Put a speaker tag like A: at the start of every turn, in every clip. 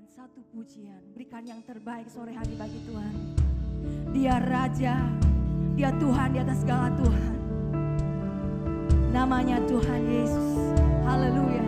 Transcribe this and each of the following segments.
A: satu pujian, berikan yang terbaik sore hari bagi Tuhan. Dia Raja, Dia Tuhan di atas segala Tuhan. Namanya Tuhan Yesus. Haleluya.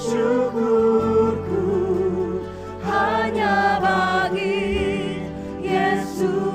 B: Syukurku hanya bagi Yesus.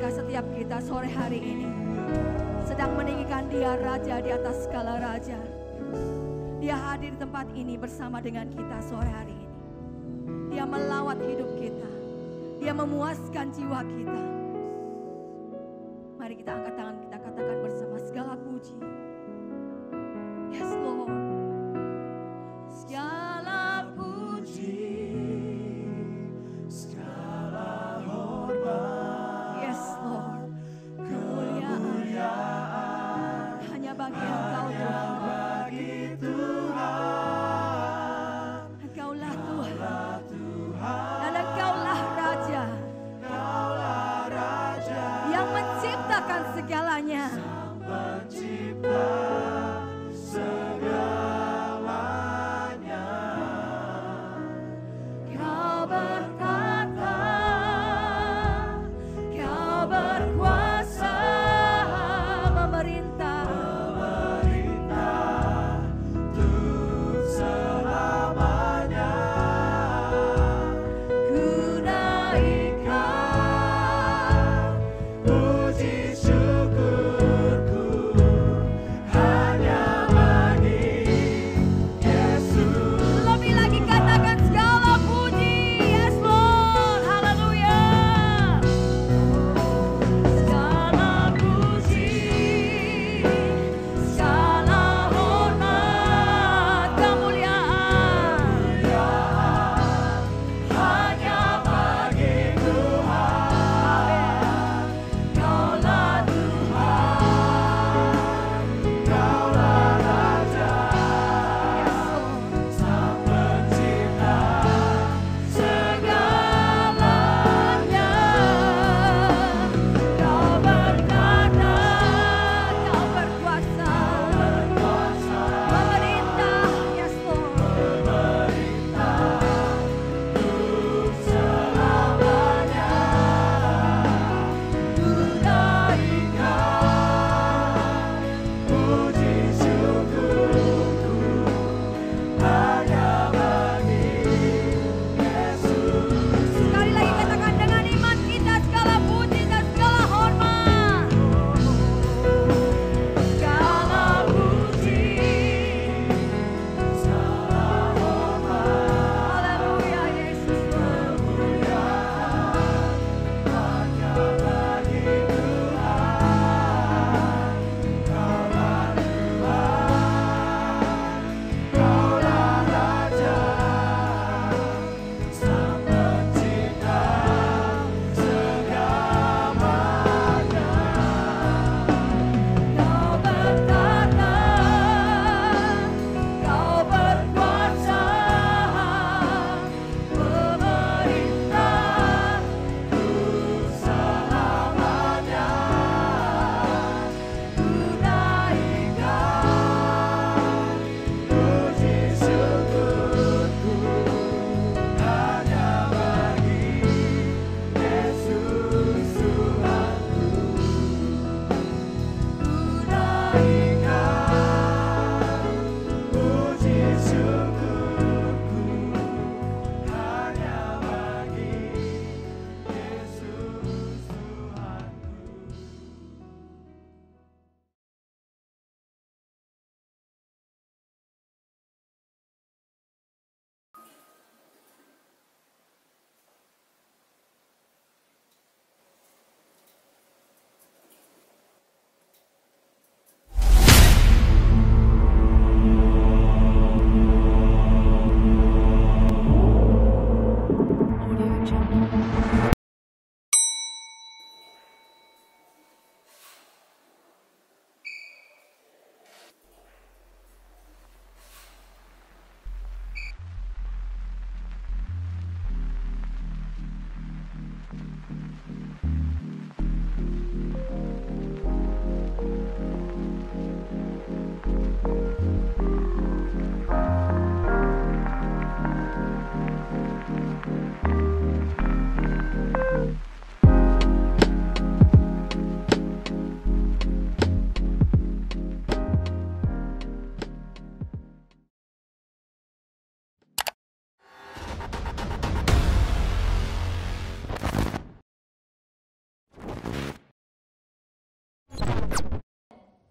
A: apakah setiap kita sore hari ini sedang meninggikan Dia Raja di atas segala raja? Dia hadir di tempat ini bersama dengan kita sore hari ini. Dia melawat hidup kita. Dia memuaskan jiwa kita. Mari kita angkat tangan, kita katakan bersama, segala puji. Yes Lord. Segala puji, segala hormat. Yes Lord. Kemuliaan hanya bagi Engkau Tuhan. Engkaulah Tuhan. Dan Engkaulah Raja. Yang menciptakan segalanya.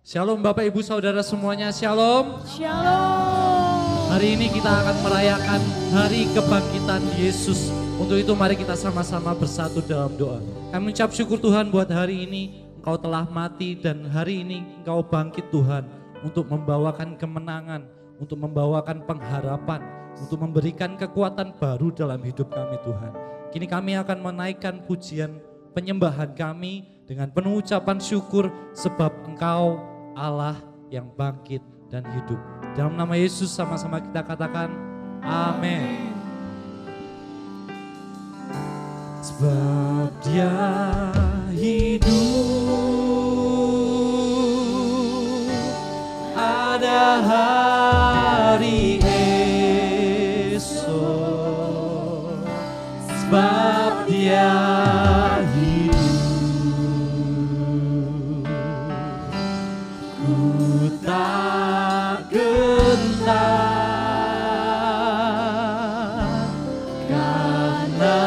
B: Shalom Bapak Ibu Saudara semuanya, Shalom.
A: Shalom.
B: Hari ini kita akan merayakan hari kebangkitan Yesus. Untuk itu mari kita sama-sama bersatu dalam doa. Kami mengucap syukur Tuhan buat hari ini Engkau telah mati dan hari ini Engkau bangkit Tuhan. Untuk membawakan kemenangan, untuk membawakan pengharapan, untuk memberikan kekuatan baru dalam hidup kami Tuhan. Kini kami akan menaikkan pujian penyembahan kami dengan penuh ucapan syukur sebab Engkau Allah yang bangkit dan hidup. Dalam nama Yesus sama-sama kita katakan amin. Sebab Dia hidup, ada hari esok. Sebab Dia tak gentar karena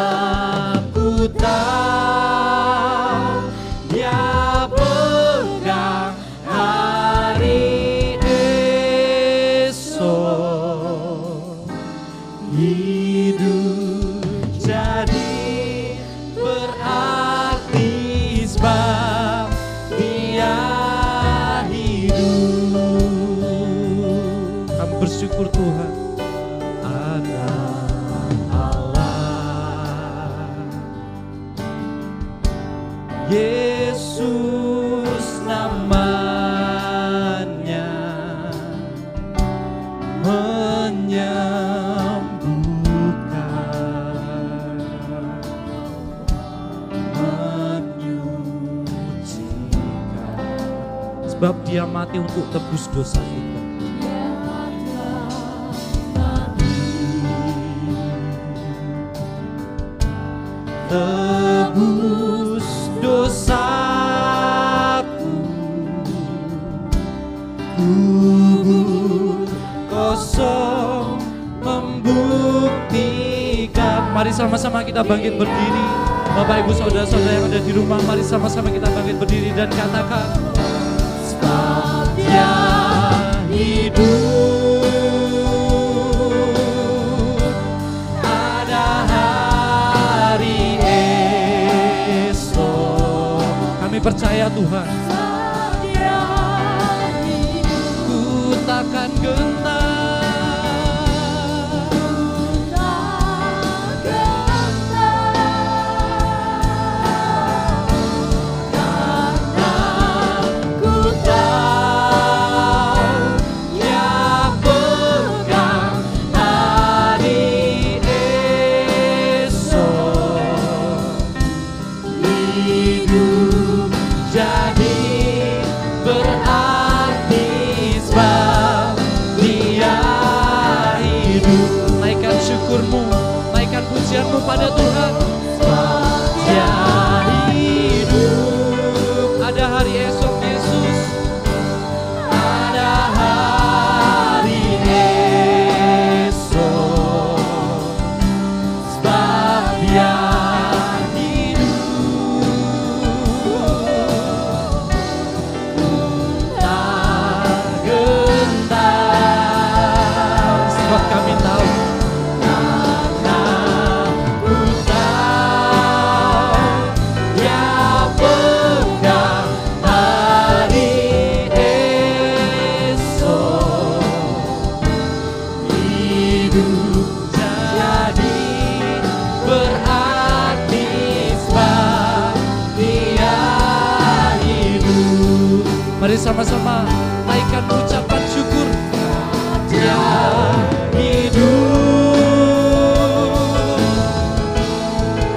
B: ku tahu Dia pegang hari esok. Hidup jadi berarti sebab Dia bersyukur Tuhan anak Allah. Yesus namanya menyembuhkan, menyucikan. Sebab Dia mati untuk tebus dosa kita. Tebus dosaku, kubur kosong membuktikan. Mari sama-sama kita bangkit berdiri. Bapak Ibu Saudara-saudara yang ada di rumah, mari sama-sama kita bangkit berdiri dan katakan sebab Dia hidup. Percaya Tuhan, ku takkan gentar, karena ku tahu Dia pegang hari esok. Hidup jadi berarti sebab Dia hidup. Naikkan syukurmu, naikkan pujianmu pada Tuhan. Sebab Dia hidup, ada hari esok Yesus. Ada hari esok, sebab Dia mari sama-sama naikkan ucapan syukur. Dia hidup,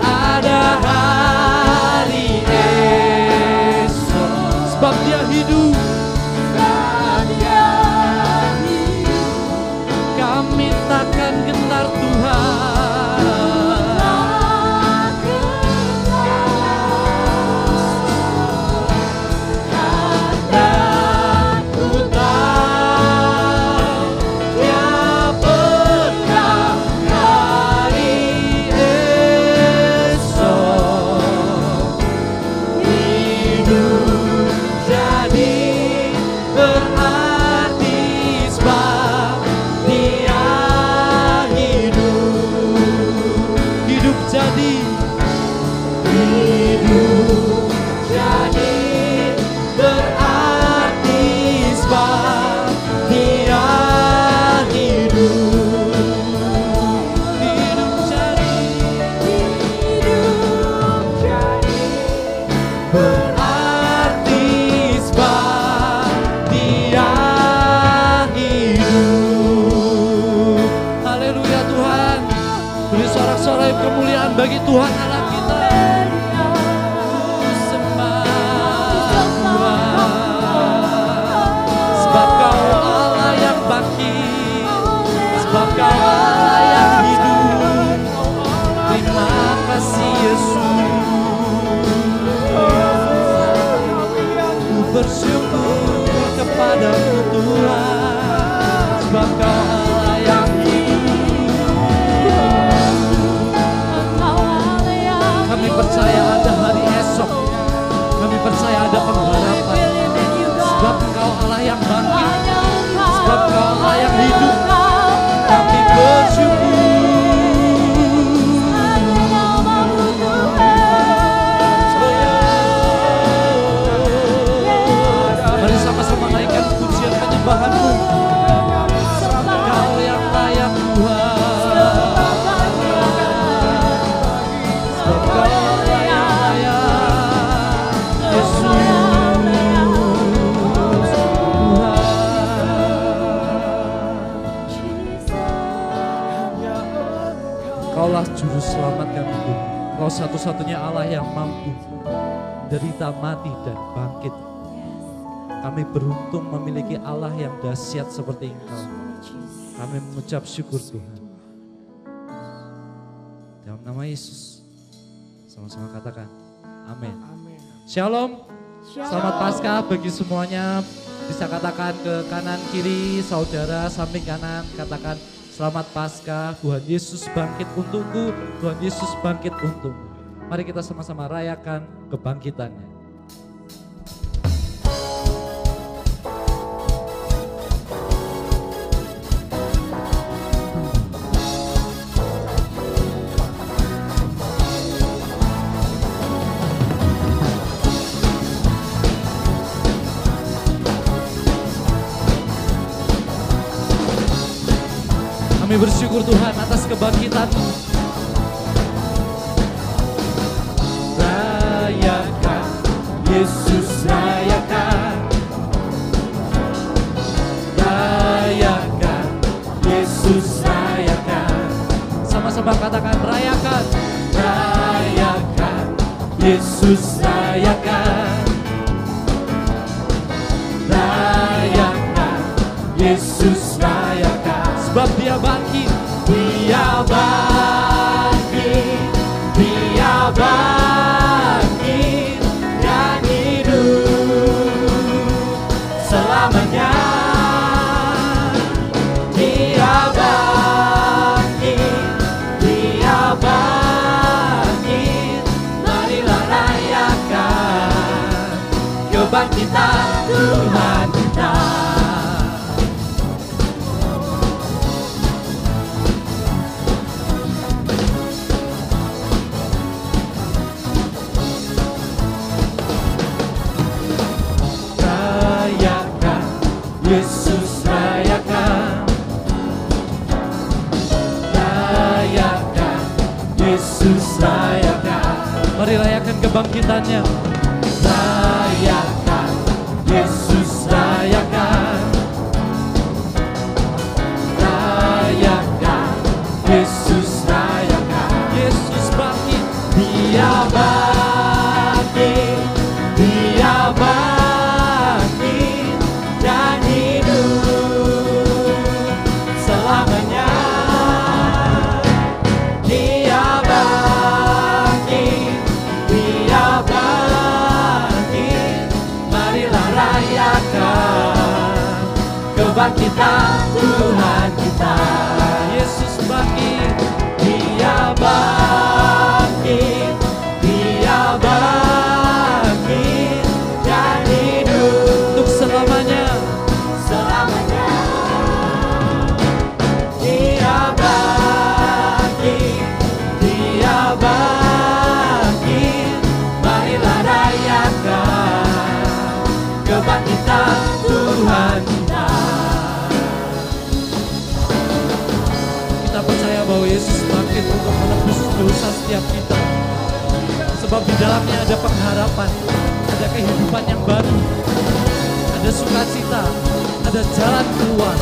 B: ada hari esok. Sebab Dia hidup, kami takkan gentar Tuhan. Ku tahu hidup jadi berarti sebab dia hidup. Hidup jadi berarti sebab dia hidup. Haleluya Tuhan. Beri sorak-sorai kemuliaan bagi Tuhan Allah kita. Sembah Tuhan. Sebab Kau Allah yang bangkit, sebab Kau Allah yang hidup. Terima kasih Yesus. Ku bersyukur kepadamu Tuhan, sebab Kau Allah yang kami percaya ada hari esok. Kami percaya ada pengharapan. Sebab Engkau Allah yang bangkit. Sebab Engkau Allah yang hidup. Kami bersyukur. Mari sama-sama naikkan pujian penyembahan-Mu. Engkau yang layak Tuhan. Kaulah juru selamat kami Tuhan. Kau satu-satunya Allah yang mampu derita, mati dan bangkit. Kami beruntung memiliki Allah yang dahsyat seperti Engkau. Kami mengucap syukur Tuhan. Dalam nama Yesus. Sama-sama katakan amin. Shalom. Selamat Paskah bagi semuanya. Bisa katakan ke kanan kiri saudara, samping kanan, katakan selamat Paskah. Tuhan Yesus bangkit untukku. Tuhan Yesus bangkit untukmu. Mari kita sama-sama rayakan kebangkitannya. Kami bersyukur Tuhan atas kebangkitan-Mu. Rayakan, Yesus rayakan. Rayakan, Yesus rayakan. Sama-sama katakan rayakan. Rayakan, Yesus rayakan. Rayakan, Yesus rayakan. Sebab dia bangkit, dia bangkit, dia bangkit dan hidup selamanya. Dia bangkit, dia bangkit. Marilah rayakan kebangkitan Tuhan kita. Yesus rayakan, rayakan, Yesus rayakan. Mari rayakan kebangkitannya. Rayakan, Yesus rayakan. Rayakan, Yesus rayakan. Yesus bangkit, dia bangkit, dia bangkit. Kebangkitan Tuhan kita. Yesus bangkit, dia bangkit, dia bangkit dan hidup untuk selamanya. Selamanya. Dia bangkit, dia bangkit kuasa setiap kita. Sebab di dalamnya ada pengharapan, ada kehidupan yang baru, ada sukacita, ada jalan keluar.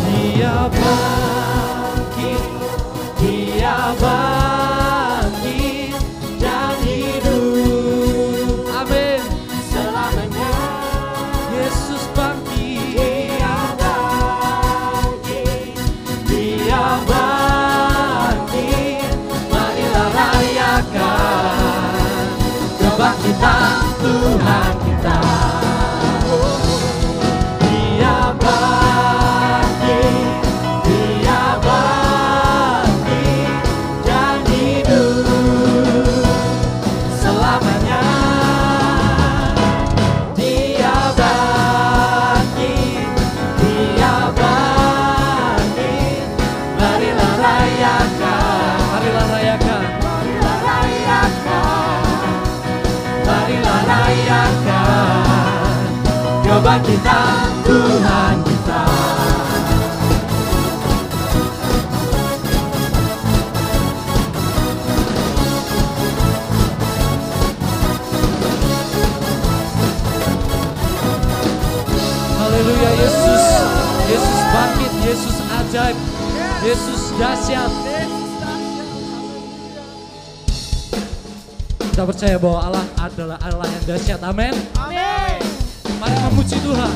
B: Dia bangkit, Dia bangkit dan hidup. Amin. Selamanya Yesus bangkit. Dia bangkit, Dia bangkit. Marilah rayakan kebangkitan Tuhan kita. Dia bangkit, Dia bangkit dan hidup selamanya. Dia bangkit, Dia bangkit. Marilah rayakan, marilah rayakan, marilah rayakan, marilah rayakan kebangkitan Tuhan kita. Haleluya, Yesus. Yesus bangkit, Yesus ajaib, Yesus dahsyat. Kita percaya bahwa Allah adalah Allah yang dahsyat. Amin.
A: Amin.
B: Mari memuji Tuhan.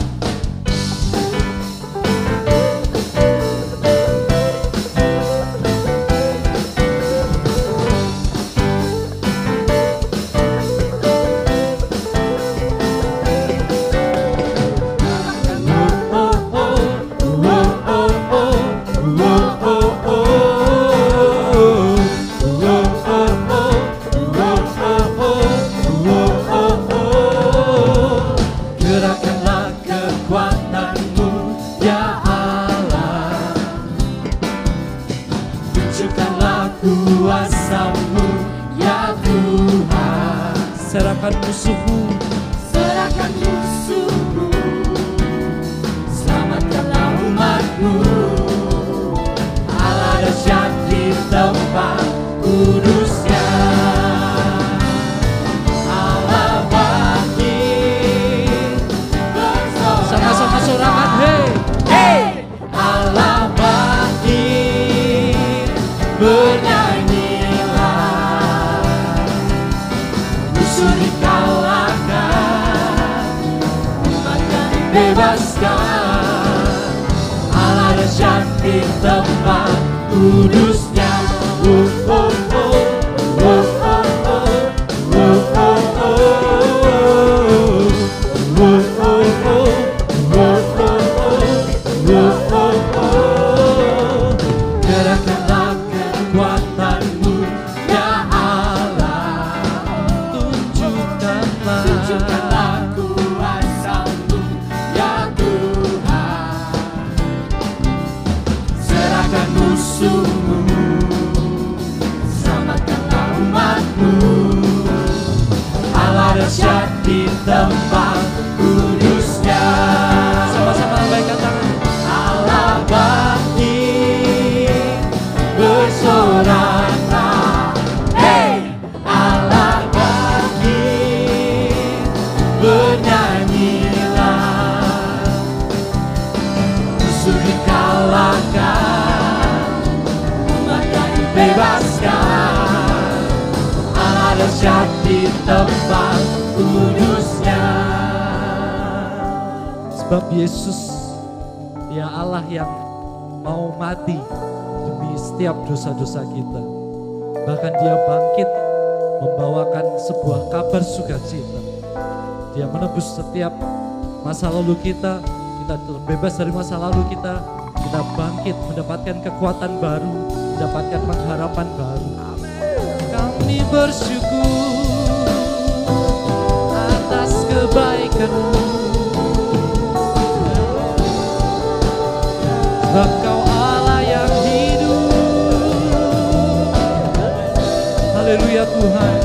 B: Gerakkanlah kekuatanmu, ya Allah. Tunjukkanlah kuasamu, ya Tuhan. Serahkan musuhmu, serahkan musuhmu. Selamatkanlah umatmu. Allah dahsyat di tempat kudusnya. Sama-sama sorangan, hey, hey. Allah bangkit, bernyanyilah. Musuh dikalahkan, umatnya dibebaskan. Allah dahsyat di tempat kudusnya. Oh, oh, oh, oh, oh, oh, oh, oh, oh, oh. Gerakkanlah kekuatanmu, ya Allah. Tunjukkanlah kuasamu, ya Tuhan. Serahkan musuhmu, selamatkanlah umatmu. Allah dahsyat di tempat kudusnya. Sama-sama lambaikan tangan. Allah bangkit, bersoraklah, hey. Allah bangkit, bernyanyilah. Musuh dikalahkan, umatnya dibebaskan. Allah dahsyat di tempat kudusnya. Sebab Yesus, Dia Allah yang mau mati demi setiap dosa-dosa kita. Bahkan Dia bangkit membawakan sebuah kabar sukacita. Dia menebus setiap masa lalu kita terbebas dari masa lalu kita bangkit mendapatkan kekuatan baru, mendapatkan pengharapan baru. Kami bersyukur atas kebaikan-Mu. Sebab Kau Allah yang hidup. Haleluya Tuhan.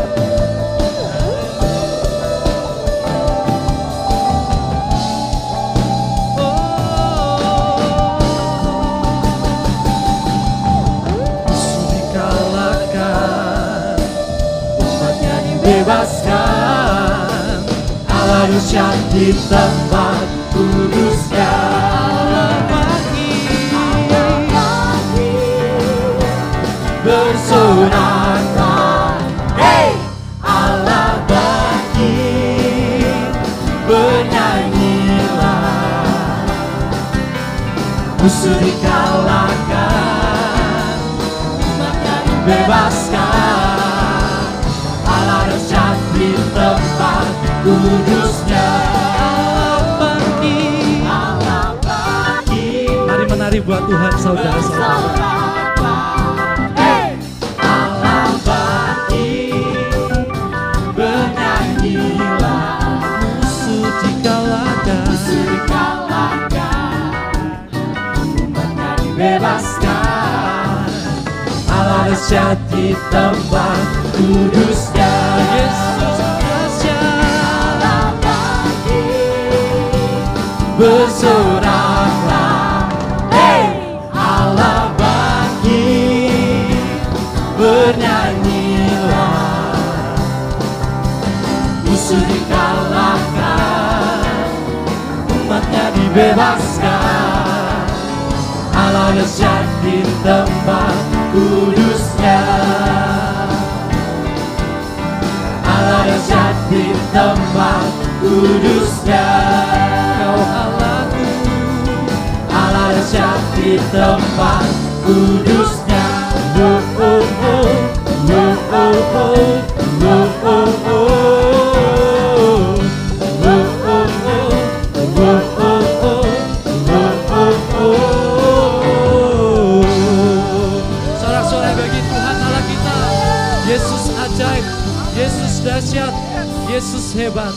B: dahsyat di tempat kudusnya. Allah bangkit, bersoraklah, hey! Allah bangkit, bernyanyilah, musuh dikalahkan, umatnya dibebaskan. Allah dahsyat di tempat kudusnya. Allah bangkit, Allah bangkit. Mari menari buat Tuhan saudara-saudara. Hey! Allah bangkit, bernyanyilah, musuh dikalahkan, umatnya dibebaskan. Allah dahsyat di tempat kudusnya. Yesus dahsyat, bersoraklah, hey! Allah bangkit, bernyanyilah, musuh dikalahkan, umatnya dibebaskan. Allah dahsyat di tempat kudusnya. Allah dahsyat di tempat kudusnya. Kau Allahku, Allah dahsyat di tempat kudusnya. Oh, oh, oh, oh, oh, oh, oh, oh, oh. Sorak-sorai bagi Tuhan Allah kita. Yesus ajaib, Yesus dahsyat, Yesus hebat.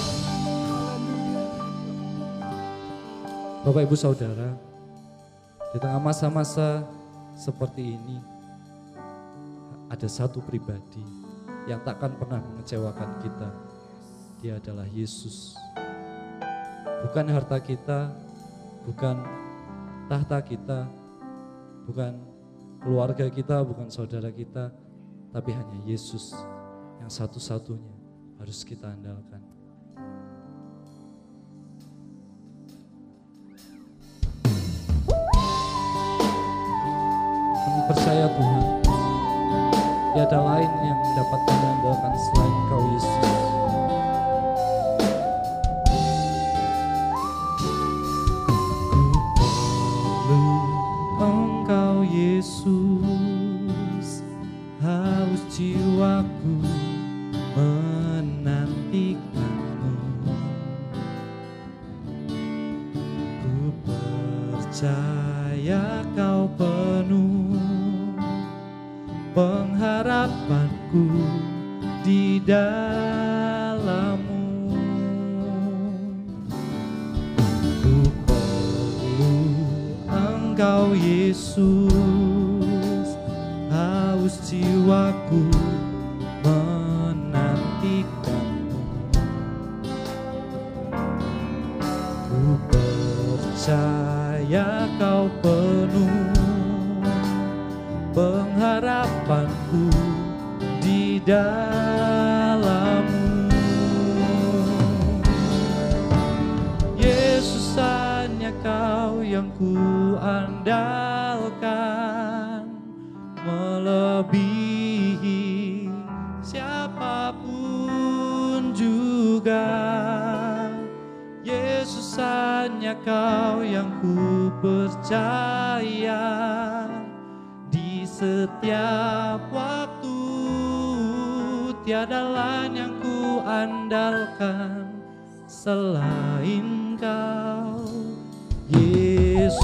B: Bapak Ibu Saudara, di tengah masa-masa seperti ini ada satu pribadi yang takkan pernah mengecewakan kita. Dia adalah Yesus. Bukan harta kita, bukan tahta kita, bukan keluarga kita, bukan saudara kita, tapi hanya Yesus yang satu-satunya harus kita andalkan. Kami percaya Tuhan, tiada lain yang dapat kami andalkan selain Engkau Yesus. Engkau Yesus, haus jiwaku menantikanmu. Ku percaya kau penuh pengharapanku di dalammu. Ku perlu Engkau Yesus, haus jiwaku menantikanmu. Ku percaya kau penuh pengharapanku di dalammu. Yesus, hanya kau yang ku andalkan, melebihi siapapun juga. Yesus, hanya kau yang ku percaya, di setiap waktu tiada lain yang ku andalkan selain kau, Yesus.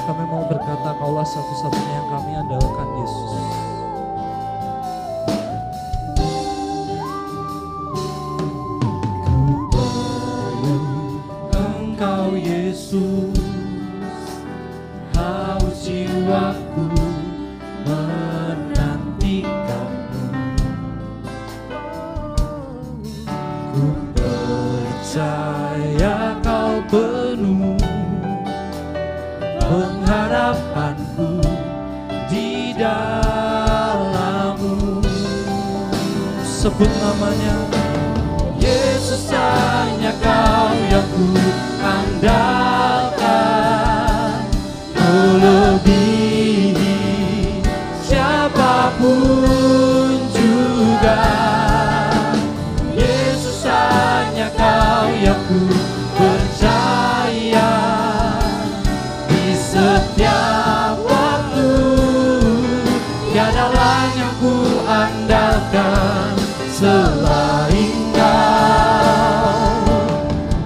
B: Kami mau berkata, Kaulah satu-satunya yang kami andalkan, Yesus. Ku perlu Engkau Yesus, haus jiwaku menantikanmu. Ku percaya kau penuh pengharapanku di dalammu. sebut namanya. Yesus hanya Kau yang ku andalkan, melebihi siapapun juga. Yesus hanya Kau yang ku percaya, di setiap waktu tiada lain yang ku andalkan selain Kau.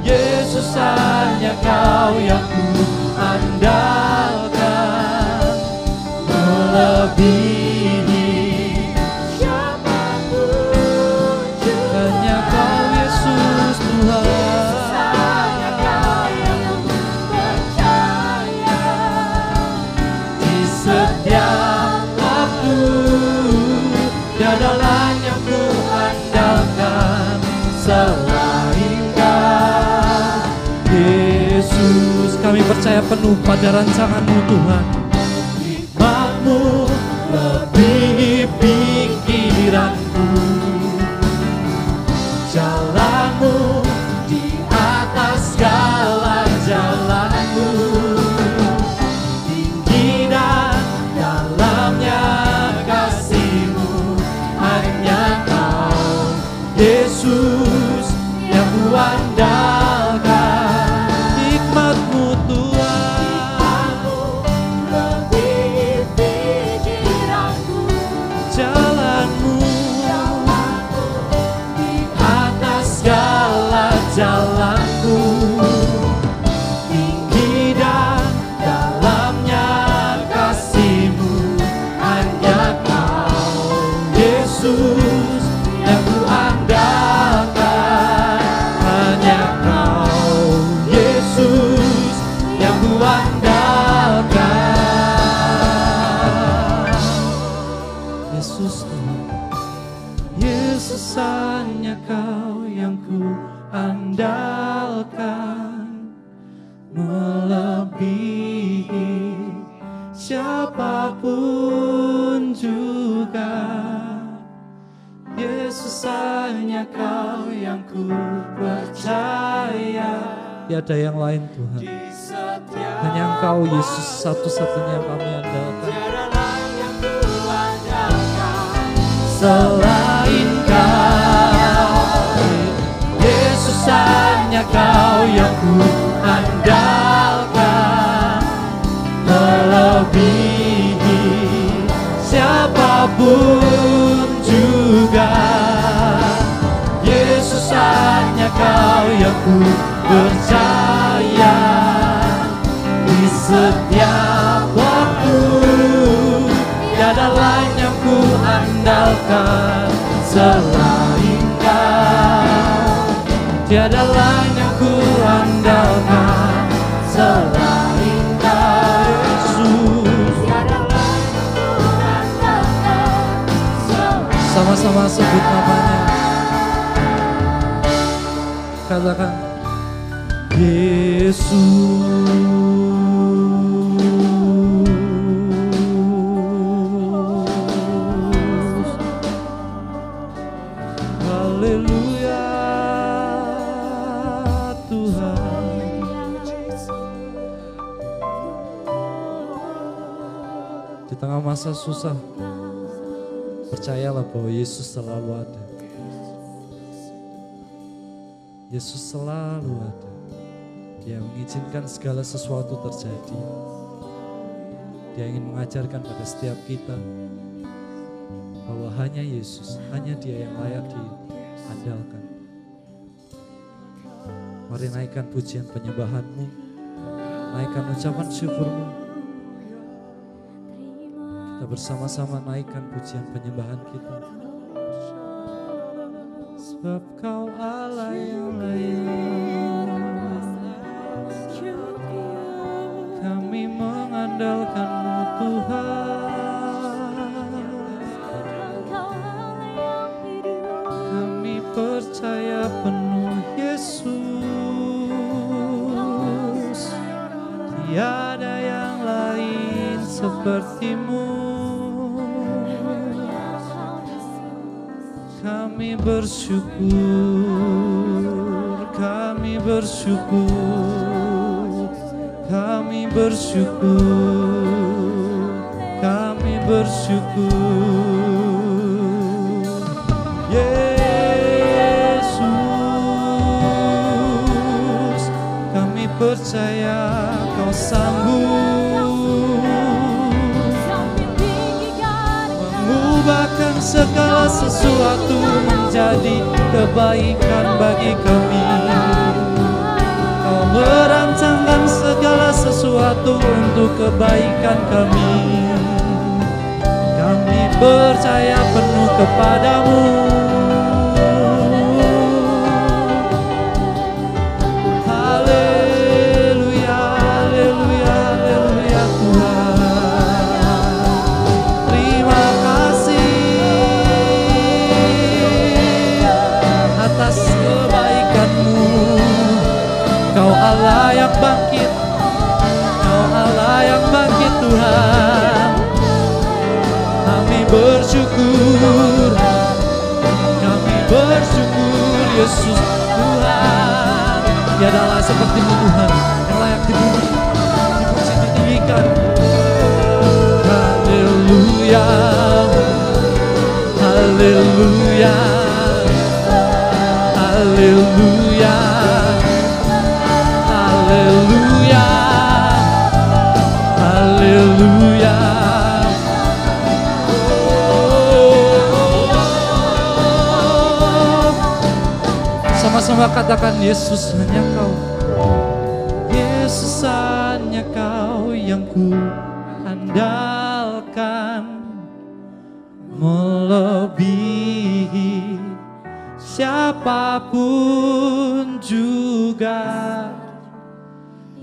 B: Yesus hanya Kau yang ku andalkan, melebihi siapapun juga. Hanya Kau Yesus Tuhan. Hanya Kau yang ku percaya, di setiap waktu tiada lain yang ku andalkan selain Kau. Yesus, kami percaya penuh pada rancangan-Mu Tuhan. Hikmat-Mu lebih pikiranku, jalan-Mu di atas segala jalan-Mu, tinggi dan dalamnya kasih-Mu. Hanya Kau Yesus yang ku andalkan. Hikmat-Mu Tuhan lebih pikiranku, jalan-Mu di atas segala jalanku, tinggi dan dalamnya kasih-Mu. Hanya Kau Yesus yang ku andalkan. Hanya Kau Yesus yang ku andalkan. Yesus Tuhan, Yesus hanya Kau yang ku andalkan, melebihi siapapun juga. Yesus hanya Kau yang ku percaya, tiada yang lain Tuhan. Hanya Engkau Yesus satu-satunya yang kami andalkan. Selain Kau, Yesus hanya Kau yang ku andalkan, melebihi siapapun juga. Yesus hanya Kau yang ku percaya, di setiap waktu tiada lain yang ku andalkan selain Kau. Tiada lain yang ku andalkan selain Kau Yesus. Tiada lain yang ku andalkan selain Kau. Sama-sama sebut namanya. Katakan Yesus. Haleluya Tuhan. Di tengah masa susah, percayalah bahwa Yesus selalu ada. Yesus selalu ada. Dia mengizinkan segala sesuatu terjadi. Dia ingin mengajarkan pada setiap kita bahwa hanya Yesus, hanya Dia yang layak diandalkan. Mari naikkan pujian penyembahan-Mu, naikkan ucapan syukur-Mu. Kita bersama-sama naikkan pujian penyembahan kita. Sebab Kau Allah yang layak, kami mengandalkan-Mu Tuhan. Kami percaya penuh Yesus, tiada yang lain seperti-Mu. Kami Kami bersyukur, kami bersyukur, kami bersyukur, kami bersyukur. Yesus, kami percaya Kau sanggup mengubahkan segala sesuatu menjadi kebaikan bagi kami. Kau merancangkan segala sesuatu untuk kebaikan kami. Kami percaya penuh kepadamu. Haleluya, haleluya, haleluya Tuhan. Terima kasih atas kebaikan-Mu. Kau Allah yang bangkit, Kau Allah yang bangkit Tuhan. Kami bersyukur, kami bersyukur Yesus Tuhan. Tiada Allah seperti-Mu Tuhan, yang layak dipuji, ditinggikan. Haleluya, haleluya, haleluya, haleluya, haleluya. Sama-sama katakan Yesus hanya Kau. Yesus hanya Kau yang ku andalkan, melebihi siapapun juga.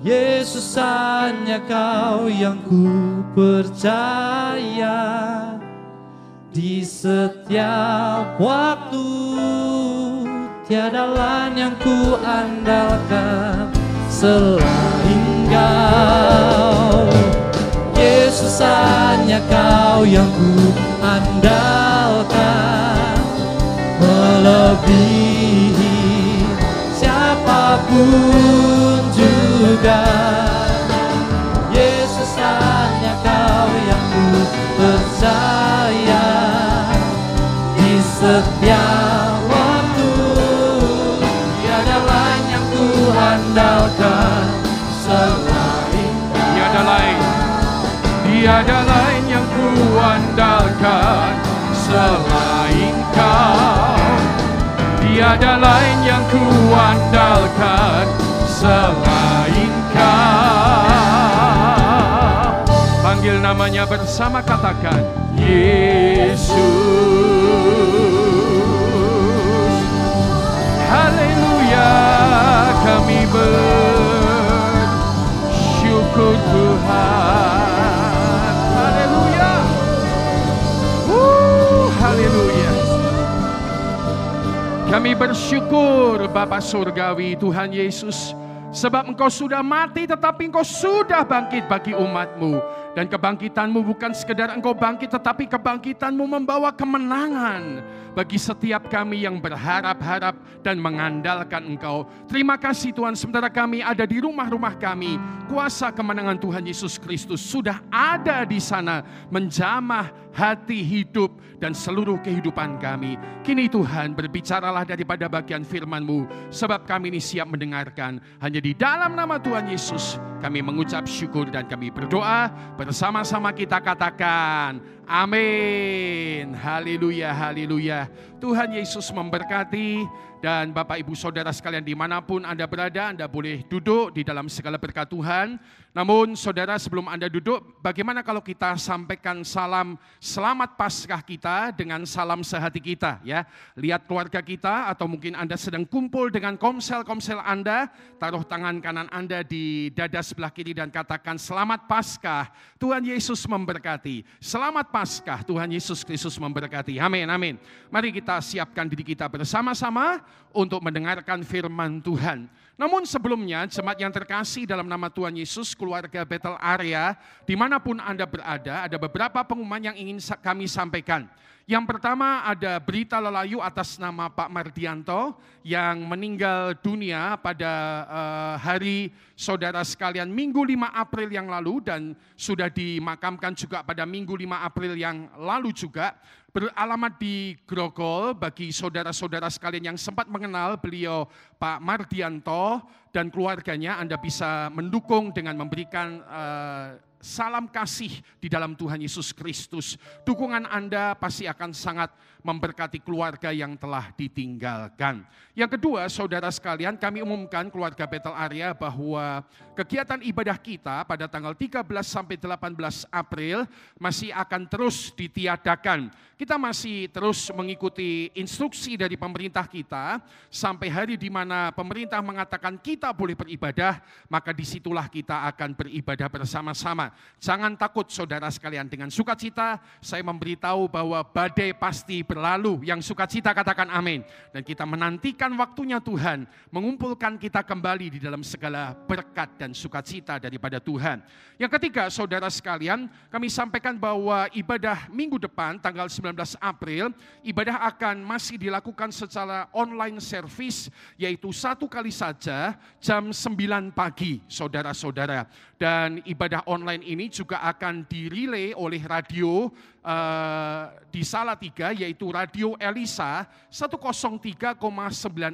B: Yesus hanya Kau yang ku percaya di setiap waktu. Tiada lain yang ku andalkan selain Kau. Yesus hanya Kau yang ku andalkan, melebihi siapapun juga. Yesus hanya Kau yang ku percaya di setiap waktu. Tiada lain yang ku andalkan selain Kau.
C: Tiada lain yang ku andalkan selain Kau. Tiada lain yang ku andalkan selain Kau. Panggil namanya bersama, katakan Yesus. Haleluya, kami bersyukur Tuhan. Haleluya. Haleluya. Kami bersyukur Bapa Surgawi Tuhan Yesus, sebab Engkau sudah mati tetapi Engkau sudah bangkit bagi umat-Mu. Dan kebangkitan-Mu bukan sekedar Engkau bangkit, tetapi kebangkitan-Mu membawa kemenangan bagi setiap kami yang berharap-harap dan mengandalkan Engkau. Terima kasih Tuhan, sementara kami ada di rumah-rumah kami, kuasa kemenangan Tuhan Yesus Kristus sudah ada di sana, menjamah hati, hidup, dan seluruh kehidupan kami. Kini Tuhan, berbicaralah daripada bagian firman-Mu, sebab kami ini siap mendengarkan. Hanya di dalam nama Tuhan Yesus kami mengucap syukur dan kami berdoa. Bersama-sama kita katakan amin. Haleluya, haleluya. Tuhan Yesus memberkati. Dan Bapak Ibu Saudara sekalian dimanapun Anda berada, Anda boleh duduk di dalam segala berkat Tuhan. Namun saudara, sebelum Anda duduk, bagaimana kalau kita sampaikan salam selamat Paskah kita dengan salam sehati kita, ya. Lihat keluarga kita atau mungkin Anda sedang kumpul dengan komsel-komsel Anda, taruh tangan kanan Anda di dada sebelah kiri dan katakan selamat Paskah, Tuhan Yesus memberkati. Selamat Paskah, Tuhan Yesus Kristus memberkati. Amin, amin. Mari kita siapkan diri kita bersama-sama untuk mendengarkan firman Tuhan. Namun sebelumnya, jemaat yang terkasih dalam nama Tuhan Yesus, keluarga Bethel Area, dimanapun Anda berada, ada beberapa pengumuman yang ingin kami sampaikan. Yang pertama ada berita lelayu atas nama Pak Mardianto yang meninggal dunia pada hari saudara sekalian Minggu 5 April yang lalu dan sudah dimakamkan juga pada Minggu 5 April yang lalu juga. Beralamat di Grogol bagi saudara-saudara sekalian yang sempat mengenal beliau Pak Mardianto dan keluarganya, Anda bisa mendukung dengan memberikan salam kasih di dalam Tuhan Yesus Kristus. Dukungan Anda pasti akan sangat memberkati keluarga yang telah ditinggalkan. Yang kedua, saudara sekalian, kami umumkan keluarga Bethel Area bahwa kegiatan ibadah kita pada tanggal 13 sampai 18 April masih akan terus ditiadakan. Kita masih terus mengikuti instruksi dari pemerintah kita sampai hari di mana pemerintah mengatakan kita boleh beribadah, maka disitulah kita akan beribadah bersama-sama. Jangan takut saudara sekalian, dengan sukacita saya memberitahu bahwa badai pasti berlalu. Yang sukacita katakan amin. Dan kita menantikan waktunya Tuhan mengumpulkan kita kembali di dalam segala berkat dan sukacita daripada Tuhan. Yang ketiga saudara sekalian, kami sampaikan bahwa ibadah minggu depan tanggal 19 April, ibadah akan masih dilakukan secara online service, yaitu 1 kali saja jam 9 pagi saudara-saudara. Dan ibadah online ini juga akan dirilai oleh radio di Salatiga, yaitu Radio Elisa 103,9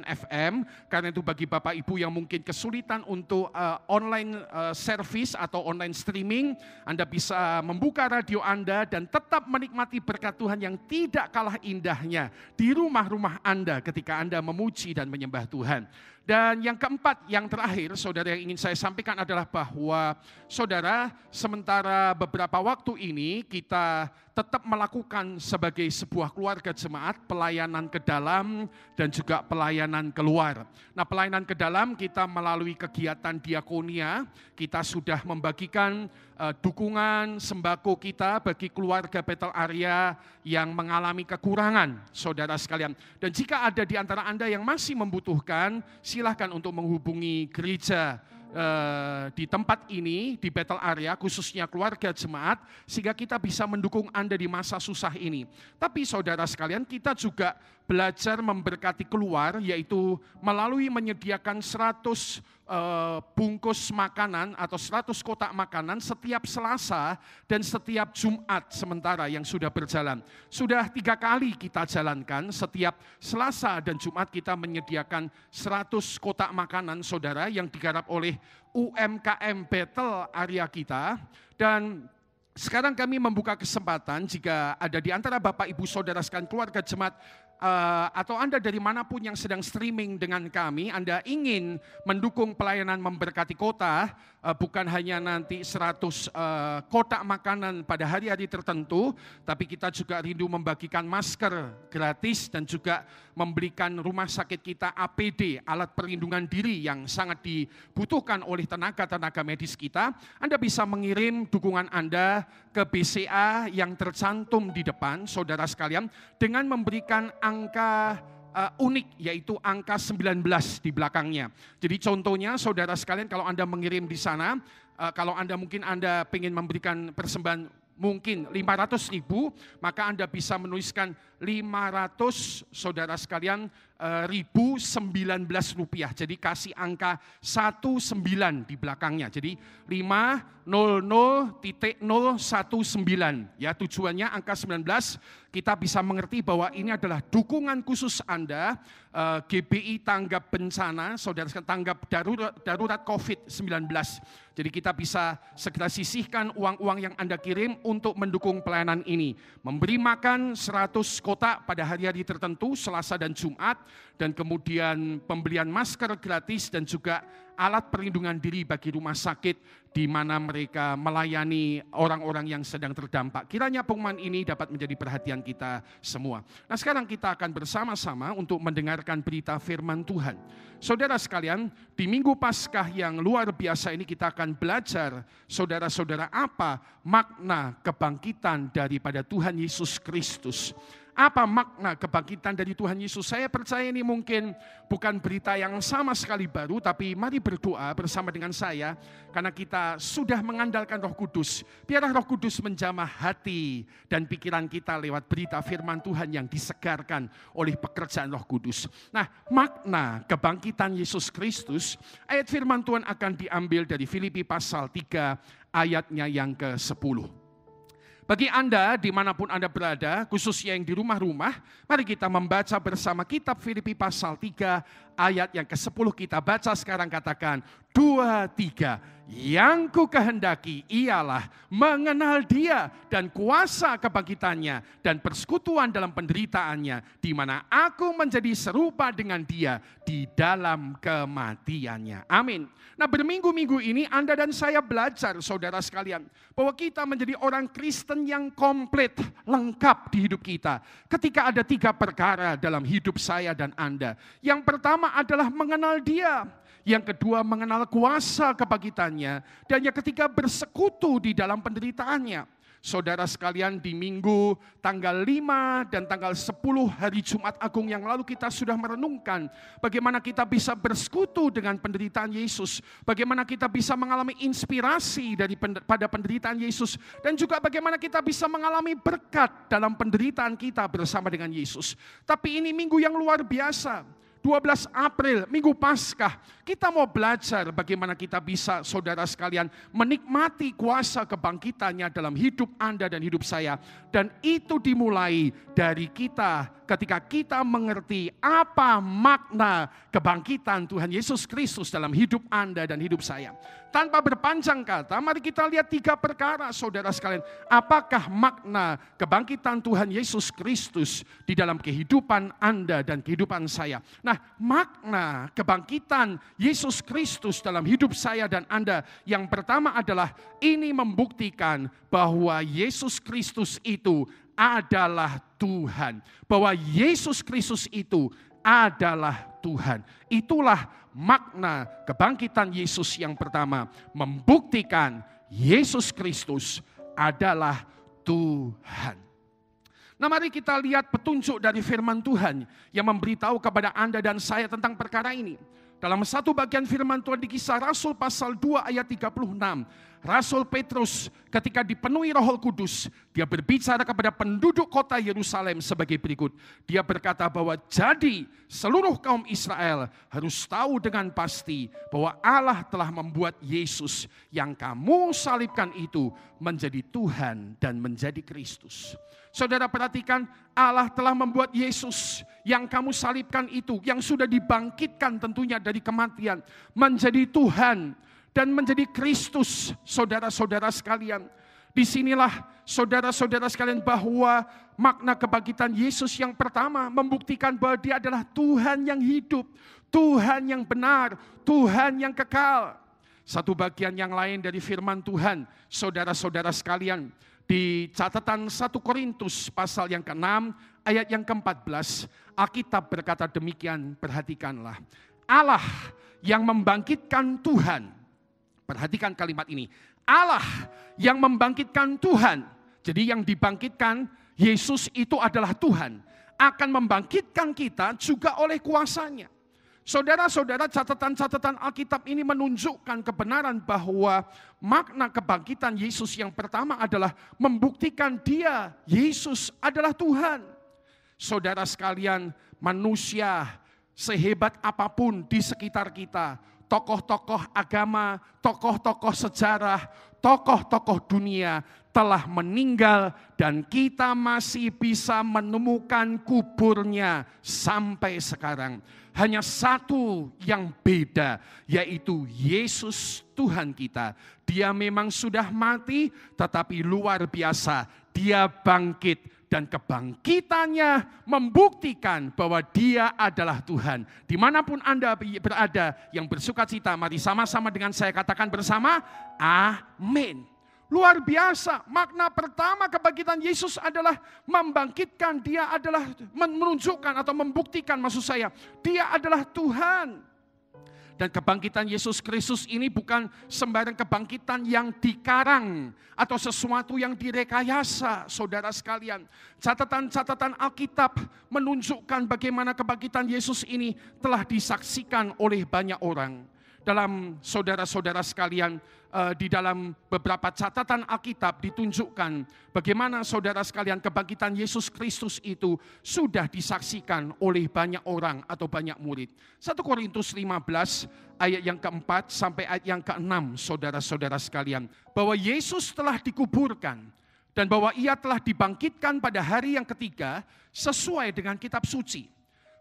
C: FM. Karena itu bagi Bapak Ibu yang mungkin kesulitan untuk online service atau online streaming, Anda bisa membuka radio Anda dan tetap menikmati berkat Tuhan yang tidak kalah indahnya di rumah-rumah Anda ketika Anda memuji dan menyembah Tuhan. Dan yang keempat, yang terakhir, saudara, yang ingin saya sampaikan adalah bahwa saudara, sementara beberapa waktu ini kita tetap melakukan sebagai sebuah keluarga jemaat pelayanan ke dalam dan juga pelayanan keluar. Nah, pelayanan ke dalam kita melalui kegiatan diakonia, kita sudah membagikan dukungan sembako kita bagi keluarga Bethel Area yang mengalami kekurangan, saudara sekalian. Dan jika ada di antara Anda yang masih membutuhkan, silakan untuk menghubungi gereja di tempat ini, di Bethel Area, khususnya keluarga jemaat, sehingga kita bisa mendukung Anda di masa susah ini. Tapi saudara sekalian, kita juga belajar memberkati keluar, yaitu melalui menyediakan 100 bungkus makanan atau 100 kotak makanan setiap Selasa dan setiap Jumat sementara yang sudah berjalan. Sudah 3 kali kita jalankan, setiap Selasa dan Jumat kita menyediakan 100 kotak makanan saudara yang digarap oleh UMKM Bethel Area kita. Dan sekarang kami membuka kesempatan jika ada di antara Bapak Ibu Saudara sekalian keluarga jemaat atau Anda dari manapun yang sedang streaming dengan kami, Anda ingin mendukung pelayanan memberkati kota, bukan hanya nanti 100 kotak makanan pada hari-hari tertentu, tapi kita juga rindu membagikan masker gratis dan juga memberikan rumah sakit kita APD, alat perlindungan diri yang sangat dibutuhkan oleh tenaga-tenaga medis kita. Anda bisa mengirim dukungan Anda ke BCA yang tercantum di depan, saudara sekalian, dengan memberikan angka unik, yaitu angka 19 di belakangnya. Jadi contohnya saudara sekalian, kalau Anda mengirim di sana, kalau Anda mungkin Anda ingin memberikan persembahan mungkin 500.000, maka Anda bisa menuliskan 500 saudara sekalian 1.019 rupiah. Jadi kasih angka 19 di belakangnya. Jadi 500.019 ya, tujuannya angka 19. Kita bisa mengerti bahwa ini adalah dukungan khusus Anda, GBI tanggap bencana, saudara sekalian, tanggap darurat COVID-19. Jadi kita bisa segera sisihkan uang-uang yang Anda kirim untuk mendukung pelayanan ini. Memberi makan 100 kotak pada hari-hari tertentu, Selasa dan Jumat, dan kemudian pembelian masker gratis dan juga alat perlindungan diri bagi rumah sakit di mana mereka melayani orang-orang yang sedang terdampak. Kiranya pengumuman ini dapat menjadi perhatian kita semua. Nah, sekarang kita akan bersama-sama untuk mendengarkan berita firman Tuhan. Saudara sekalian, di Minggu Paskah yang luar biasa ini kita akan belajar, saudara-saudara, apa makna kebangkitan daripada Tuhan Yesus Kristus. Apa makna kebangkitan dari Tuhan Yesus? Saya percaya ini mungkin bukan berita yang sama sekali baru, tapi mari berdoa bersama dengan saya, karena kita sudah mengandalkan Roh Kudus. Biarlah Roh Kudus menjamah hati dan pikiran kita lewat berita firman Tuhan yang disegarkan oleh pekerjaan Roh Kudus. Nah, makna kebangkitan Yesus Kristus, ayat firman Tuhan akan diambil dari Filipi pasal 3 ayatnya yang ke-10. Bagi Anda dimanapun Anda berada, khususnya yang di rumah-rumah, mari kita membaca bersama kitab Filipi pasal 3 ayat yang ke-10 kita baca sekarang, katakan 2, 3. Yang ku kehendaki ialah mengenal Dia dan kuasa kebangkitannya dan persekutuan dalam penderitaannya, di mana aku menjadi serupa dengan Dia di dalam kematiannya. Amin. Nah, berminggu-minggu ini Anda dan saya belajar, saudara sekalian, bahwa kita menjadi orang Kristen yang komplit, lengkap di hidup kita. Ketika ada 3 perkara dalam hidup saya dan Anda. Yang pertama adalah mengenal Dia. Yang kedua mengenal kuasa kebangkitannya. Dan yang ketiga bersekutu di dalam penderitaannya. Saudara sekalian, di minggu tanggal 5 dan tanggal 10 hari Jumat Agung yang lalu kita sudah merenungkan bagaimana kita bisa bersekutu dengan penderitaan Yesus. Bagaimana kita bisa mengalami inspirasi pada penderitaan Yesus. Dan juga bagaimana kita bisa mengalami berkat dalam penderitaan kita bersama dengan Yesus. Tapi ini minggu yang luar biasa. 12 April, Minggu Paskah, kita mau belajar bagaimana kita bisa, saudara sekalian, menikmati kuasa kebangkitannya dalam hidup Anda dan hidup saya. Dan itu dimulai dari kita ketika kita mengerti apa makna kebangkitan Tuhan Yesus Kristus dalam hidup Anda dan hidup saya. Tanpa berpanjang kata, mari kita lihat 3 perkara, saudara sekalian. Apakah makna kebangkitan Tuhan Yesus Kristus di dalam kehidupan Anda dan kehidupan saya? Nah, makna kebangkitan Yesus Kristus dalam hidup saya dan Anda, yang pertama adalah ini membuktikan bahwa Yesus Kristus itu adalah Tuhan. Bahwa Yesus Kristus itu adalah Tuhan. Itulah makna kebangkitan Yesus yang pertama, membuktikan Yesus Kristus adalah Tuhan. Nah, mari kita lihat petunjuk dari firman Tuhan yang memberitahu kepada Anda dan saya tentang perkara ini. Dalam satu bagian firman Tuhan di Kisah Rasul pasal 2 ayat 36. Rasul Petrus ketika dipenuhi Roh Kudus, dia berbicara kepada penduduk kota Yerusalem sebagai berikut. Dia berkata bahwa jadi seluruh kaum Israel harus tahu dengan pasti bahwa Allah telah membuat Yesus yang kamu salibkan itu menjadi Tuhan dan menjadi Kristus. Saudara perhatikan, Allah telah membuat Yesus yang kamu salibkan itu, yang sudah dibangkitkan tentunya dari kematian, menjadi Tuhan dan menjadi Kristus, saudara-saudara sekalian. Disinilah saudara-saudara sekalian bahwa makna kebangkitan Yesus yang pertama membuktikan bahwa Dia adalah Tuhan yang hidup, Tuhan yang benar, Tuhan yang kekal. Satu bagian yang lain dari firman Tuhan, saudara-saudara sekalian, di catatan 1 Korintus pasal yang ke-6 ayat yang ke-14, Alkitab berkata demikian, perhatikanlah. Allah yang membangkitkan Tuhan, perhatikan kalimat ini, Allah yang membangkitkan Tuhan. Jadi yang dibangkitkan Yesus itu adalah Tuhan, akan membangkitkan kita juga oleh kuasanya. Saudara-saudara, catatan-catatan Alkitab ini menunjukkan kebenaran bahwa makna kebangkitan Yesus yang pertama adalah membuktikan Dia, Yesus adalah Tuhan. Saudara sekalian, manusia sehebat apapun di sekitar kita, tokoh-tokoh agama, tokoh-tokoh sejarah, tokoh-tokoh dunia telah meninggal dan kita masih bisa menemukan kuburnya sampai sekarang. Hanya satu yang beda, yaitu Yesus Tuhan kita. Dia memang sudah mati, tetapi luar biasa, Dia bangkit. Dan kebangkitannya membuktikan bahwa Dia adalah Tuhan. Dimanapun Anda berada yang bersuka cita, mari sama-sama dengan saya katakan bersama, amin. Luar biasa, makna pertama kebangkitan Yesus adalah membangkitkan, Dia adalah menunjukkan atau membuktikan, maksud saya, Dia adalah Tuhan. Dan kebangkitan Yesus Kristus ini bukan sembarang kebangkitan yang dikarang atau sesuatu yang direkayasa, saudara sekalian. Catatan-catatan Alkitab menunjukkan bagaimana kebangkitan Yesus ini telah disaksikan oleh banyak orang. Dalam saudara-saudara sekalian, di dalam beberapa catatan Alkitab ditunjukkan bagaimana saudara sekalian kebangkitan Yesus Kristus itu sudah disaksikan oleh banyak orang atau banyak murid. 1 Korintus 15 ayat yang keempat sampai ayat yang keenam, saudara-saudara sekalian, bahwa Yesus telah dikuburkan dan bahwa ia telah dibangkitkan pada hari yang ketiga sesuai dengan kitab suci.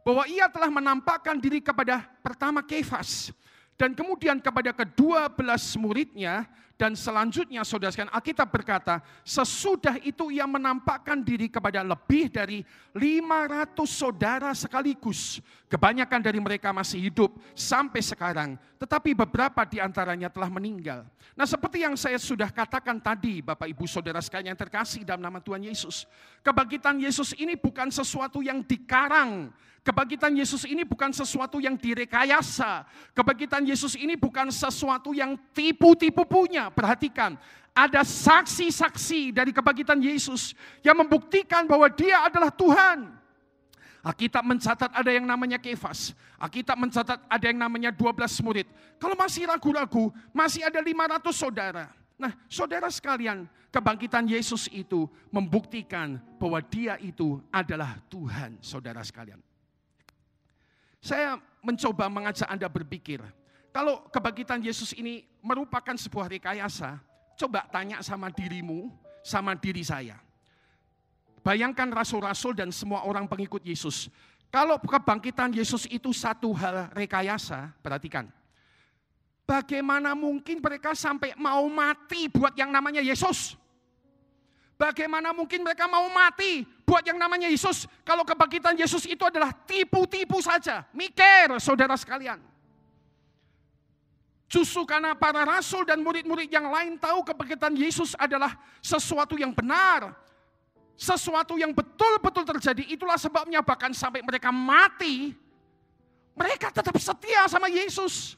C: Bahwa ia telah menampakkan diri kepada pertama Kefas, dan kemudian kepada ke-12 muridnya, dan selanjutnya saudara sekalian Alkitab berkata, sesudah itu ia menampakkan diri kepada lebih dari 500 saudara sekaligus. Kebanyakan dari mereka masih hidup sampai sekarang, tetapi beberapa di antaranya telah meninggal. Nah, seperti yang saya sudah katakan tadi, Bapak Ibu Saudara sekalian yang terkasih dalam nama Tuhan Yesus, kebangkitan Yesus ini bukan sesuatu yang dikarang. Kebangkitan Yesus ini bukan sesuatu yang direkayasa. Kebangkitan Yesus ini bukan sesuatu yang tipu-tipu punya. Perhatikan, ada saksi-saksi dari kebangkitan Yesus yang membuktikan bahwa dia adalah Tuhan. Alkitab mencatat ada yang namanya Kefas. Alkitab mencatat ada yang namanya 12 murid. Kalau masih ragu-ragu, masih ada 500 saudara. Nah, saudara sekalian, kebangkitan Yesus itu membuktikan bahwa dia itu adalah Tuhan, saudara sekalian. Saya mencoba mengajak Anda berpikir, kalau kebangkitan Yesus ini merupakan sebuah rekayasa, coba tanya sama dirimu, sama diri saya. Bayangkan rasul-rasul dan semua orang pengikut Yesus. Kalau kebangkitan Yesus itu satu hal rekayasa, perhatikan. Bagaimana mungkin mereka sampai mau mati buat yang namanya Yesus? Bagaimana mungkin mereka mau mati buat yang namanya Yesus kalau kebangkitan Yesus itu adalah tipu-tipu saja? Mikir, saudara sekalian. Justru karena para rasul dan murid-murid yang lain tahu kebangkitan Yesus adalah sesuatu yang benar, sesuatu yang betul-betul terjadi. Itulah sebabnya bahkan sampai mereka mati, mereka tetap setia sama Yesus.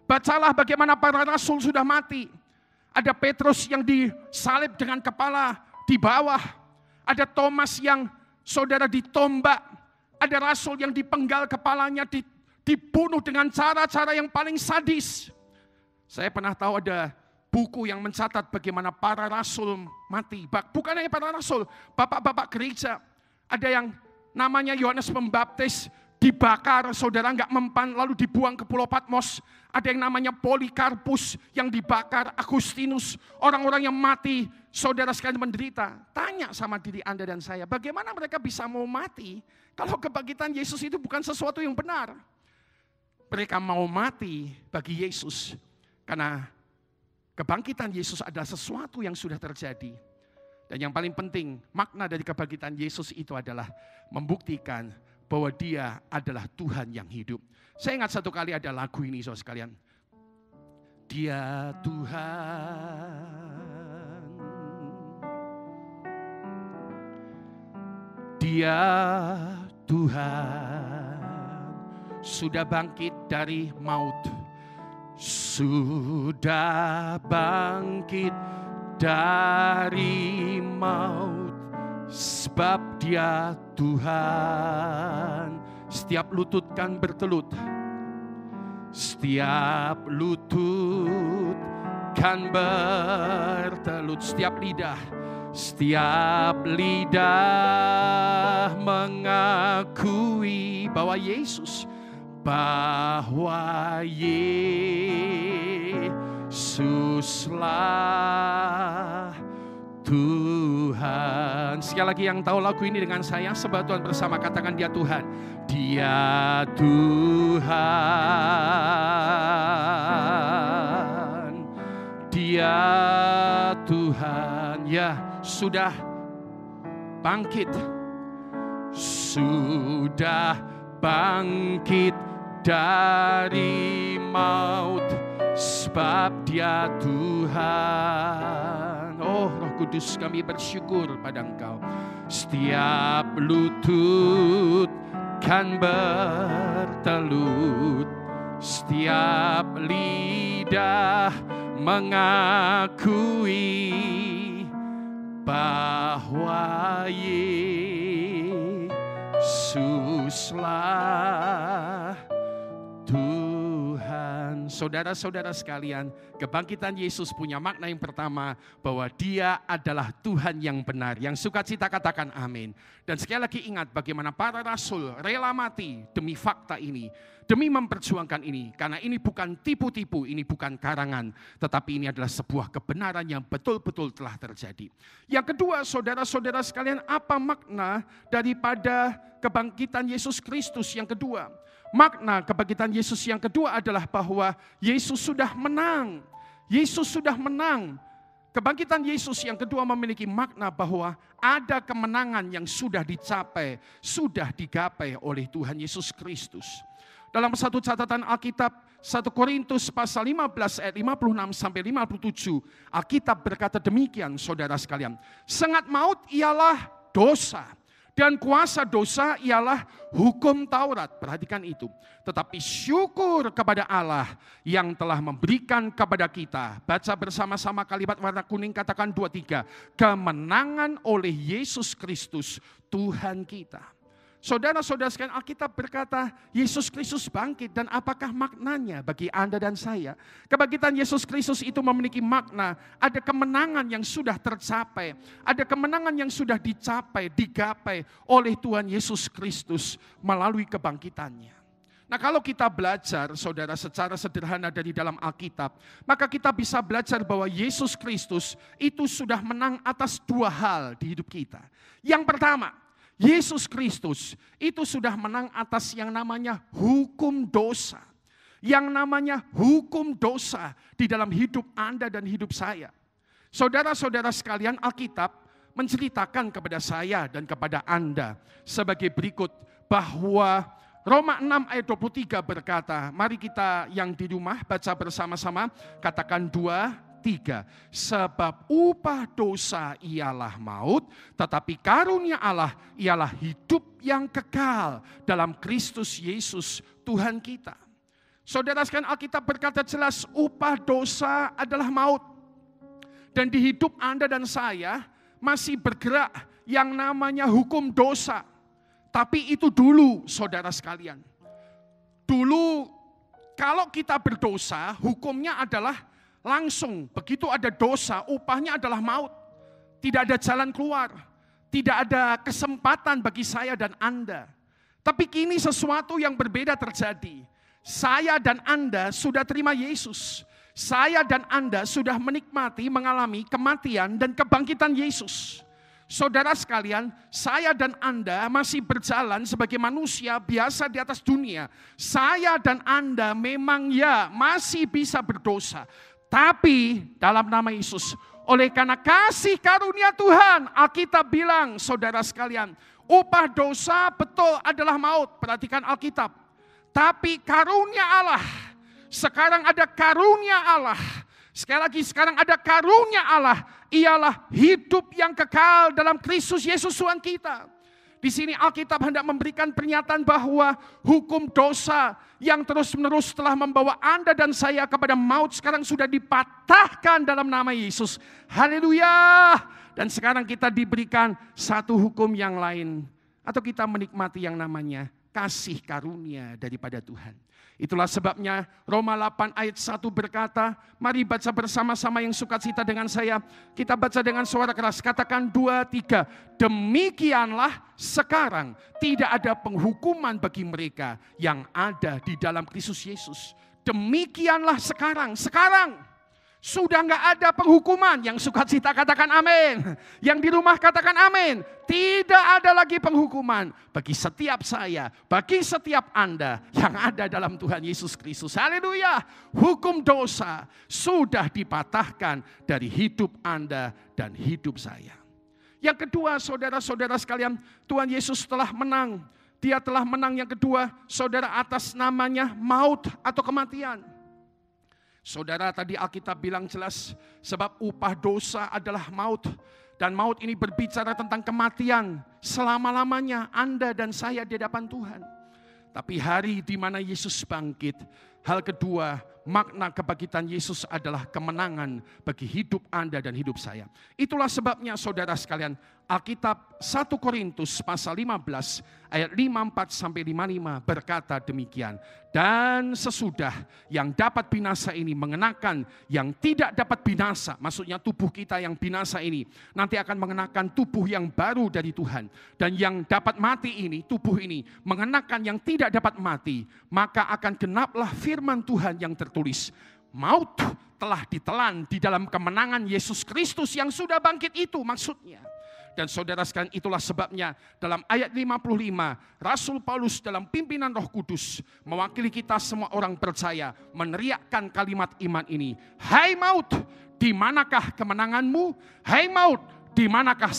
C: Bacalah bagaimana para rasul sudah mati. Ada Petrus yang disalib dengan kepala di bawah. Ada Thomas yang saudara ditombak. Ada rasul yang dipenggal kepalanya, dibunuh dengan cara-cara yang paling sadis. Saya pernah tahu ada buku yang mencatat bagaimana para rasul mati. Bukan hanya para rasul, bapak-bapak gereja. Ada yang namanya Yohanes Pembaptis, dibakar, saudara nggak mempan, lalu dibuang ke Pulau Patmos. Ada yang namanya Polikarpus yang dibakar, Agustinus, orang-orang yang mati, saudara sekalian menderita. Tanya sama diri Anda dan saya, bagaimana mereka bisa mau mati kalau kebangkitan Yesus itu bukan sesuatu yang benar? Mereka mau mati bagi Yesus karena kebangkitan Yesus adalah sesuatu yang sudah terjadi. Dan yang paling penting, makna dari kebangkitan Yesus itu adalah membuktikan bahwa dia adalah Tuhan yang hidup. Saya ingat satu kali ada lagu ini, saudara sekalian. Dia Tuhan, dia Tuhan, sudah bangkit dari maut, sudah bangkit dari maut, sebab dia Tuhan. Setiap lutut kan bertelut, setiap lutut kan bertelut, setiap lidah mengakui bahwa Yesuslah Tuhan. Sekali lagi yang tahu lagu ini dengan saya, sebatuan bersama katakan dia Tuhan. Dia Tuhan. Dia Tuhan. Ya, sudah bangkit. Sudah bangkit dari maut, sebab dia Tuhan. Oh Roh Kudus, kami bersyukur pada Engkau. Setiap lutut kan bertelut, setiap lidah mengakui bahwa Yesuslah Tuhan. Saudara-saudara sekalian, kebangkitan Yesus punya makna yang pertama, bahwa Dia adalah Tuhan yang benar. Yang sukacita katakan amin. Dan sekali lagi ingat bagaimana para rasul rela mati demi fakta ini, demi memperjuangkan ini. Karena ini bukan tipu-tipu, ini bukan karangan, tetapi ini adalah sebuah kebenaran yang betul-betul telah terjadi. Yang kedua, saudara-saudara sekalian, apa makna daripada kebangkitan Yesus Kristus yang kedua? Makna kebangkitan Yesus yang kedua adalah bahwa Yesus sudah menang. Yesus sudah menang. Kebangkitan Yesus yang kedua memiliki makna bahwa ada kemenangan yang sudah dicapai, sudah digapai oleh Tuhan Yesus Kristus. Dalam satu catatan Alkitab, 1 Korintus pasal 15 ayat 56 sampai 57, Alkitab berkata demikian, saudara sekalian. Sengat maut ialah dosa, dan kuasa dosa ialah hukum Taurat. Perhatikan itu. Tetapi syukur kepada Allah yang telah memberikan kepada kita. Baca bersama-sama kalimat warna kuning, katakan 2-3. Kemenangan oleh Yesus Kristus Tuhan kita. Saudara-saudara sekalian, Alkitab berkata Yesus Kristus bangkit, dan apakah maknanya bagi Anda dan saya? Kebangkitan Yesus Kristus itu memiliki makna, ada kemenangan yang sudah tercapai, ada kemenangan yang sudah dicapai, digapai oleh Tuhan Yesus Kristus melalui kebangkitannya. Nah, kalau kita belajar, saudara, secara sederhana dari dalam Alkitab, maka kita bisa belajar bahwa Yesus Kristus itu sudah menang atas dua hal di hidup kita. Yang pertama, Yesus Kristus itu sudah menang atas yang namanya hukum dosa. Yang namanya hukum dosa di dalam hidup Anda dan hidup saya. Saudara-saudara sekalian, Alkitab menceritakan kepada saya dan kepada Anda sebagai berikut, bahwa Roma 6 ayat 23 berkata, mari kita yang di rumah baca bersama-sama, katakan 2-3. Sebab upah dosa ialah maut, tetapi karunia Allah ialah hidup yang kekal dalam Kristus Yesus Tuhan kita. Saudara sekalian, Alkitab berkata jelas, upah dosa adalah maut. Dan di hidup Anda dan saya masih bergerak yang namanya hukum dosa. Tapi itu dulu, saudara sekalian. Dulu kalau kita berdosa, hukumnya adalah langsung, begitu ada dosa, upahnya adalah maut. Tidak ada jalan keluar, tidak ada kesempatan bagi saya dan Anda. Tapi kini sesuatu yang berbeda terjadi. Saya dan Anda sudah terima Yesus. Saya dan Anda sudah menikmati, mengalami kematian dan kebangkitan Yesus. Saudara sekalian, saya dan Anda masih berjalan sebagai manusia biasa di atas dunia. Saya dan Anda memang masih bisa berdosa. Tapi dalam nama Yesus, oleh karena kasih karunia Tuhan, Alkitab bilang, saudara sekalian, upah dosa betul adalah maut. Perhatikan Alkitab. Tapi karunia Allah, sekarang ada karunia Allah. Sekali lagi, sekarang ada karunia Allah, ialah hidup yang kekal dalam Kristus Yesus Tuhan kita. Di sini Alkitab hendak memberikan pernyataan bahwa hukum dosa yang terus-menerus telah membawa Anda dan saya kepada maut sekarang sudah dipatahkan dalam nama Yesus. Haleluya! Dan sekarang kita diberikan satu hukum yang lain, atau kita menikmati yang namanya kasih karunia daripada Tuhan. Itulah sebabnya Roma 8 ayat 1 berkata, mari baca bersama-sama yang sukacita dengan saya. Kita baca dengan suara keras, katakan 2-3. Demikianlah sekarang tidak ada penghukuman bagi mereka yang ada di dalam Kristus Yesus. Demikianlah sekarang sudah nggak ada penghukuman. Yang sukacita katakan amin. Yang di rumah katakan amin. Tidak ada lagi penghukuman bagi setiap saya, bagi setiap Anda yang ada dalam Tuhan Yesus Kristus. Haleluya. Hukum dosa sudah dipatahkan dari hidup Anda dan hidup saya. Yang kedua, saudara-saudara sekalian, Tuhan Yesus telah menang. Dia telah menang yang kedua, saudara, atas namanya maut atau kematian. Saudara, tadi Alkitab bilang jelas, sebab upah dosa adalah maut. Dan maut ini berbicara tentang kematian selama-lamanya Anda dan saya di hadapan Tuhan. Tapi hari di mana Yesus bangkit, hal kedua, makna kebangkitan Yesus adalah kemenangan bagi hidup Anda dan hidup saya. Itulah sebabnya saudara sekalian, Alkitab 1 Korintus pasal 15 ayat 54-55 berkata demikian. Dan sesudah yang dapat binasa ini mengenakan yang tidak dapat binasa, maksudnya tubuh kita yang binasa ini nanti akan mengenakan tubuh yang baru dari Tuhan. Dan yang dapat mati ini, tubuh ini mengenakan yang tidak dapat mati, maka akan genaplah firman Tuhan yang tertulis. Maut telah ditelan di dalam kemenangan Yesus Kristus yang sudah bangkit itu maksudnya. Dan saudara sekalian, itulah sebabnya dalam ayat 55 Rasul Paulus dalam pimpinan Roh Kudus mewakili kita semua orang percaya meneriakkan kalimat iman ini. Hai maut, di manakah kemenanganmu? Hai maut, di manakah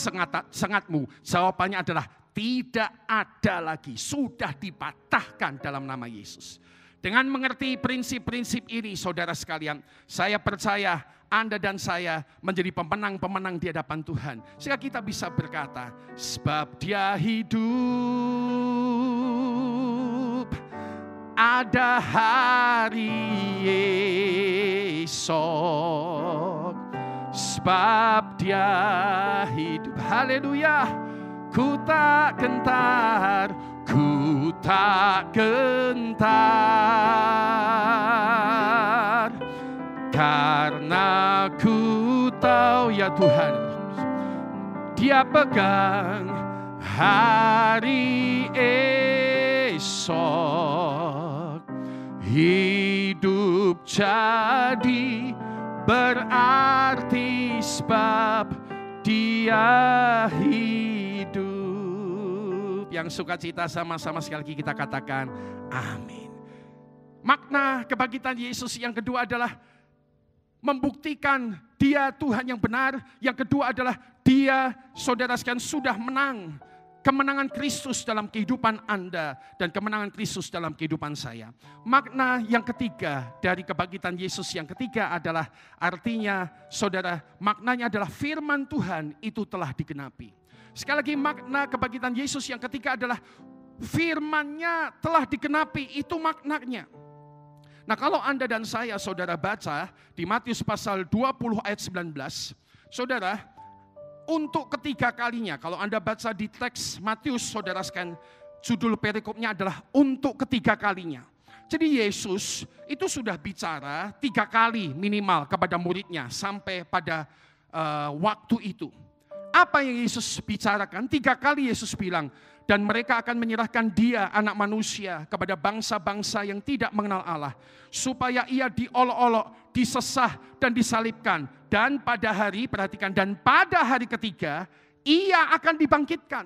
C: sengatmu? Jawabannya adalah tidak ada lagi, sudah dipatahkan dalam nama Yesus. Dengan mengerti prinsip-prinsip ini saudara sekalian, saya percaya Anda dan saya menjadi pemenang-pemenang di hadapan Tuhan. Sehingga kita bisa berkata, sebab Dia hidup, ada hari esok. Sebab Dia hidup, haleluya, ku tak gentar, ku tak gentar. Karena ku tahu ya Tuhan, Dia pegang hari esok. Hidup jadi berarti sebab Dia hidup. Yang sukacita sama-sama sekali lagi kita katakan amin. Makna kebangkitan Yesus yang kedua adalah membuktikan Dia Tuhan yang benar. Yang kedua adalah Dia, saudara sekalian, sudah menang. Kemenangan Kristus dalam kehidupan Anda dan kemenangan Kristus dalam kehidupan saya. Makna yang ketiga dari kebangkitan Yesus yang ketiga adalah artinya, saudara, maknanya adalah firman Tuhan itu telah digenapi. Sekali lagi, makna kebangkitan Yesus yang ketiga adalah firman-Nya telah digenapi, itu maknanya. Nah, kalau Anda dan saya, saudara, baca di Matius pasal 20 ayat 19, saudara, untuk ketiga kalinya, kalau Anda baca di teks Matius, saudara sekalian, judul perikopnya adalah untuk ketiga kalinya. Jadi Yesus itu sudah bicara 3 kali minimal kepada muridnya sampai pada waktu itu. Apa yang Yesus bicarakan? 3 kali Yesus bilang, dan mereka akan menyerahkan Dia, anak manusia, kepada bangsa-bangsa yang tidak mengenal Allah, supaya Ia diolok-olok, disesah, dan disalibkan. Dan pada hari, perhatikan, dan pada hari ketiga, Ia akan dibangkitkan.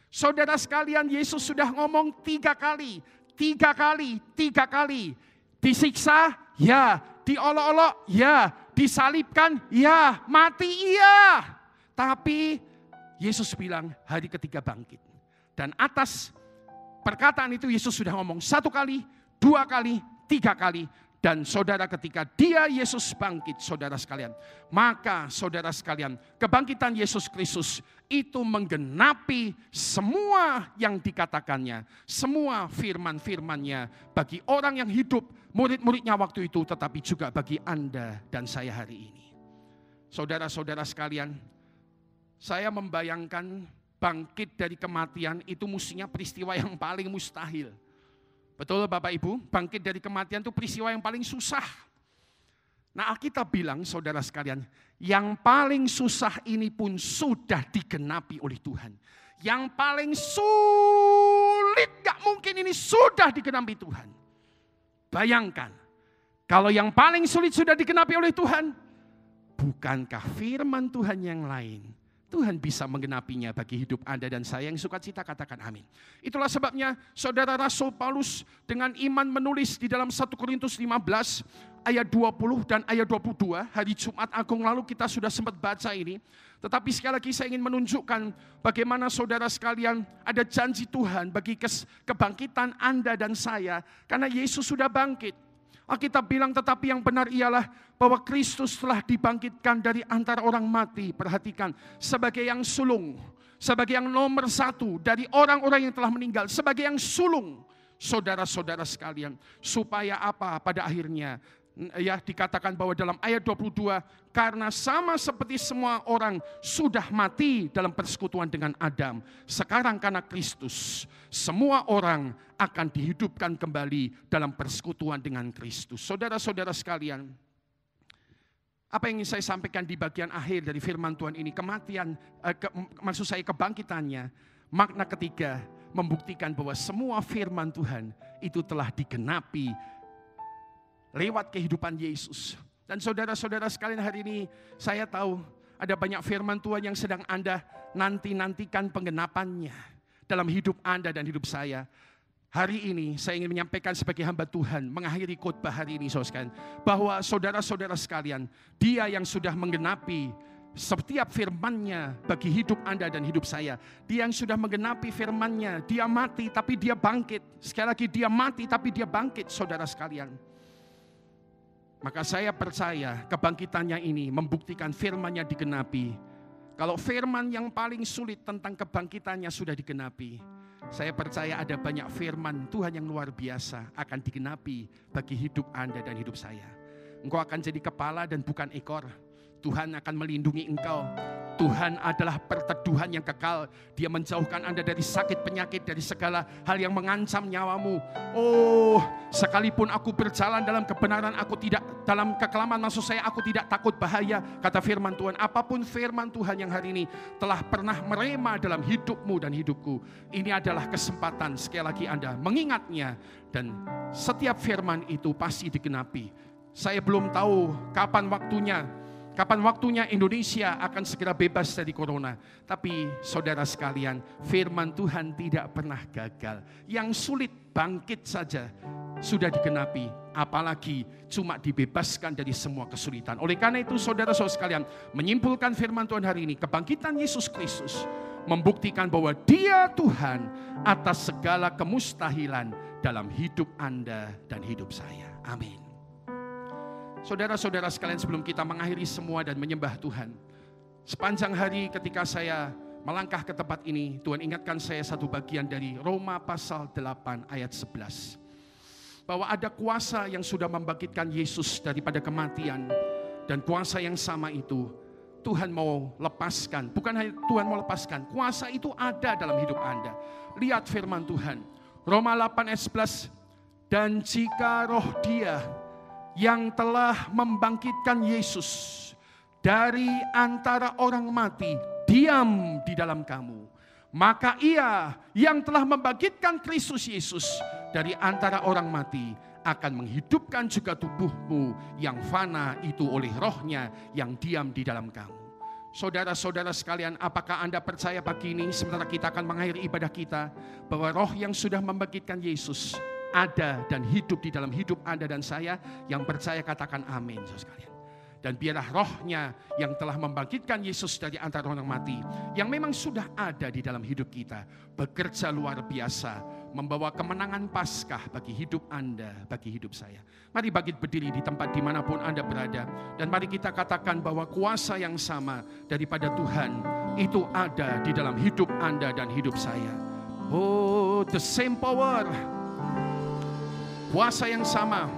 C: Saudara sekalian, Yesus sudah ngomong 3 kali. 3 kali, 3 kali. Disiksa, ya. Diolok-olok, ya. Disalibkan, ya. Mati, iya. Tapi Yesus bilang hari ketiga bangkit. Dan atas perkataan itu Yesus sudah ngomong 1 kali, 2 kali, 3 kali. Dan saudara, ketika Dia Yesus bangkit, saudara sekalian, maka saudara sekalian, kebangkitan Yesus Kristus itu menggenapi semua yang dikatakannya, semua firman-firman-Nya bagi orang yang hidup, murid-muridnya waktu itu, tetapi juga bagi Anda dan saya hari ini. Saudara-saudara sekalian, saya membayangkan bangkit dari kematian itu mestinya peristiwa yang paling mustahil. Betul Bapak Ibu, bangkit dari kematian itu peristiwa yang paling susah. Nah, Alkitab bilang, saudara sekalian, yang paling susah ini pun sudah digenapi oleh Tuhan. Yang paling sulit, gak mungkin ini sudah digenapi Tuhan. Bayangkan, kalau yang paling sulit sudah digenapi oleh Tuhan, bukankah firman Tuhan yang lain Tuhan bisa menggenapinya bagi hidup Anda dan saya yang sukacita, katakan amin. Itulah sebabnya saudara Rasul Paulus dengan iman menulis di dalam 1 Korintus 15 ayat 20 dan ayat 22. Hari Jumat Agung lalu kita sudah sempat baca ini. Tetapi sekali lagi saya ingin menunjukkan bagaimana saudara sekalian ada janji Tuhan bagi kebangkitan Anda dan saya. Karena Yesus sudah bangkit. Alkitab bilang tetapi yang benar ialah bahwa Kristus telah dibangkitkan dari antara orang mati. Perhatikan, sebagai yang sulung, sebagai yang nomor 1 dari orang-orang yang telah meninggal, sebagai yang sulung. saudara-saudara sekalian. Supaya apa? Pada akhirnya ya dikatakan bahwa dalam ayat 22, karena sama seperti semua orang sudah mati dalam persekutuan dengan Adam, sekarang karena Kristus, semua orang akan dihidupkan kembali dalam persekutuan dengan Kristus. Saudara-saudara sekalian, apa yang ingin saya sampaikan di bagian akhir dari firman Tuhan ini, maksud saya kebangkitannya, makna ketiga membuktikan bahwa semua firman Tuhan itu telah digenapi lewat kehidupan Yesus. Dan saudara-saudara sekalian, hari ini saya tahu ada banyak firman Tuhan yang sedang Anda nantikan penggenapannya dalam hidup Anda dan hidup saya. Hari ini saya ingin menyampaikan sebagai hamba Tuhan, mengakhiri khotbah hari ini saudara sekalian, bahwa saudara-saudara sekalian, Dia yang sudah menggenapi setiap firman-Nya bagi hidup Anda dan hidup saya. Dia yang sudah menggenapi firman-Nya, Dia mati tapi Dia bangkit. Sekali lagi, Dia mati tapi Dia bangkit, saudara sekalian. Maka saya percaya kebangkitannya ini membuktikan firman-Nya digenapi. Kalau firman yang paling sulit tentang kebangkitannya sudah digenapi, saya percaya ada banyak firman Tuhan yang luar biasa akan digenapi bagi hidup Anda dan hidup saya. Engkau akan jadi kepala dan bukan ekor. Tuhan akan melindungi engkau. Tuhan adalah perteduhan yang kekal. Dia menjauhkan Anda dari sakit penyakit, dari segala hal yang mengancam nyawamu. Oh, sekalipun aku berjalan dalam kebenaran, aku tidak dalam kekelaman, maksud saya aku tidak takut bahaya, kata firman Tuhan. Apapun firman Tuhan yang hari ini telah pernah merema dalam hidupmu dan hidupku, ini adalah kesempatan sekali lagi Anda mengingatnya, dan setiap firman itu pasti digenapi. Saya belum tahu kapan waktunya Indonesia akan segera bebas dari corona. Tapi saudara sekalian, firman Tuhan tidak pernah gagal. Yang sulit bangkit saja sudah digenapi, apalagi cuma dibebaskan dari semua kesulitan. Oleh karena itu saudara-saudara sekalian, menyimpulkan firman Tuhan hari ini, kebangkitan Yesus Kristus membuktikan bahwa Dia Tuhan atas segala kemustahilan dalam hidup Anda dan hidup saya. Amin. Saudara-saudara sekalian, sebelum kita mengakhiri semua dan menyembah Tuhan, sepanjang hari ketika saya melangkah ke tempat ini, Tuhan ingatkan saya satu bagian dari Roma pasal 8 ayat 11. Bahwa ada kuasa yang sudah membangkitkan Yesus daripada kematian, dan kuasa yang sama itu Tuhan mau lepaskan. Bukan hanya Tuhan mau lepaskan, kuasa itu ada dalam hidup Anda. Lihat firman Tuhan, Roma 8 ayat 11, dan jika roh Dia yang telah membangkitkan Yesus dari antara orang mati diam di dalam kamu, maka Ia yang telah membangkitkan Kristus Yesus dari antara orang mati akan menghidupkan juga tubuhmu yang fana itu oleh rohnya yang diam di dalam kamu. Saudara-saudara sekalian, apakah Anda percaya pagi ini sementara kita akan mengakhiri ibadah kita, bahwa roh yang sudah membangkitkan Yesus ada dan hidup di dalam hidup Anda dan saya? Yang percaya katakan amin, saudara sekalian. Dan biarlah rohnya yang telah membangkitkan Yesus dari antara orang mati, yang memang sudah ada di dalam hidup kita, bekerja luar biasa, membawa kemenangan Paskah bagi hidup Anda, bagi hidup saya. Mari bangkit berdiri di tempat dimanapun Anda berada, dan mari kita katakan bahwa kuasa yang sama daripada Tuhan itu ada di dalam hidup Anda dan hidup saya. Oh, the same power, kuasa yang sama,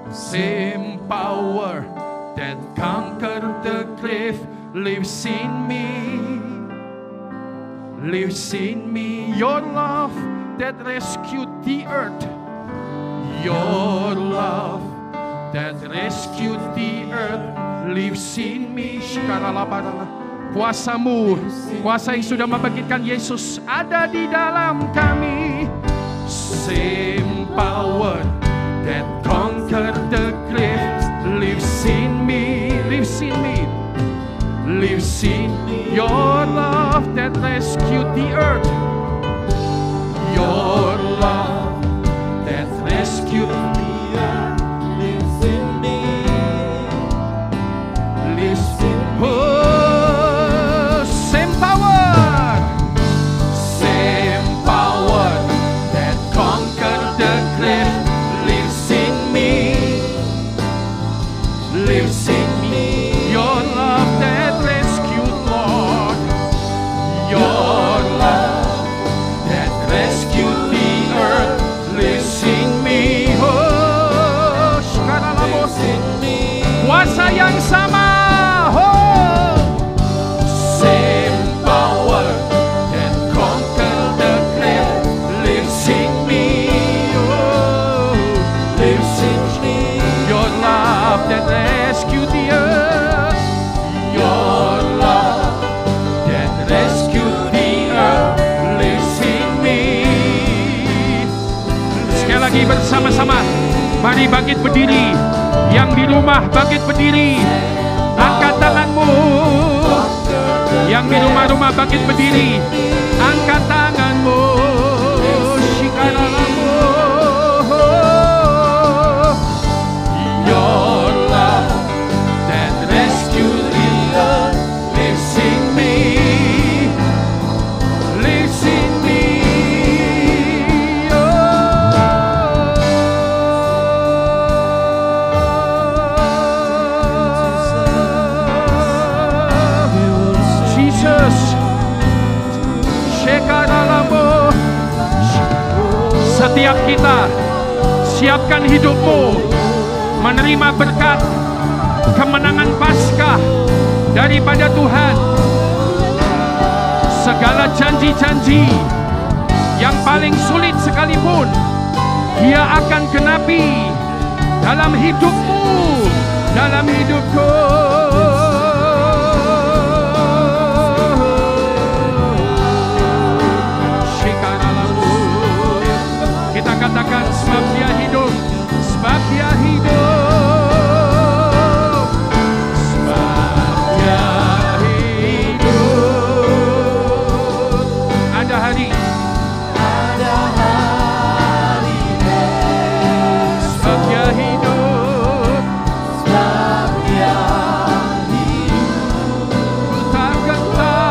C: same power that conquered the grave lives in me, lives in me. Your love that rescued the earth, your love that rescued the earth lives in me. Kuasamu, kuasa yang sudah membangkitkan Yesus ada di dalam kami. Same power that conquered the grave lives in me, lives in me, lives in me. Your love that rescued the earth, your love that rescued the earth lives in me, lives in me. Oh, same power, same power that conquered the grave lives in me, sama. Oh, same power that conquer the grave lives in me. Oh, lives in me. Your love that rescued the earth. Your love that rescued the earth lives in me. Sekali lagi bersama-sama, mari bangkit berdiri. Yang di rumah bangkit berdiri, angkat tanganmu. Yang di rumah-rumah bangkit berdiri, angkat tanganmu. Shikaralamu. Your love that rescued the earth lives in me, lives in me. Setiap kita siapkan hidupmu menerima berkat kemenangan Paskah daripada Tuhan. Segala janji-janji yang paling sulit sekalipun Dia akan genapi dalam hidupmu, dalam hidupku. Kita katakan sebab Dia hidup, sebab Dia hidup, sebab Dia hidup. Ada hari sebab Dia hidup, sebab Dia hidup. Ku tak gentar.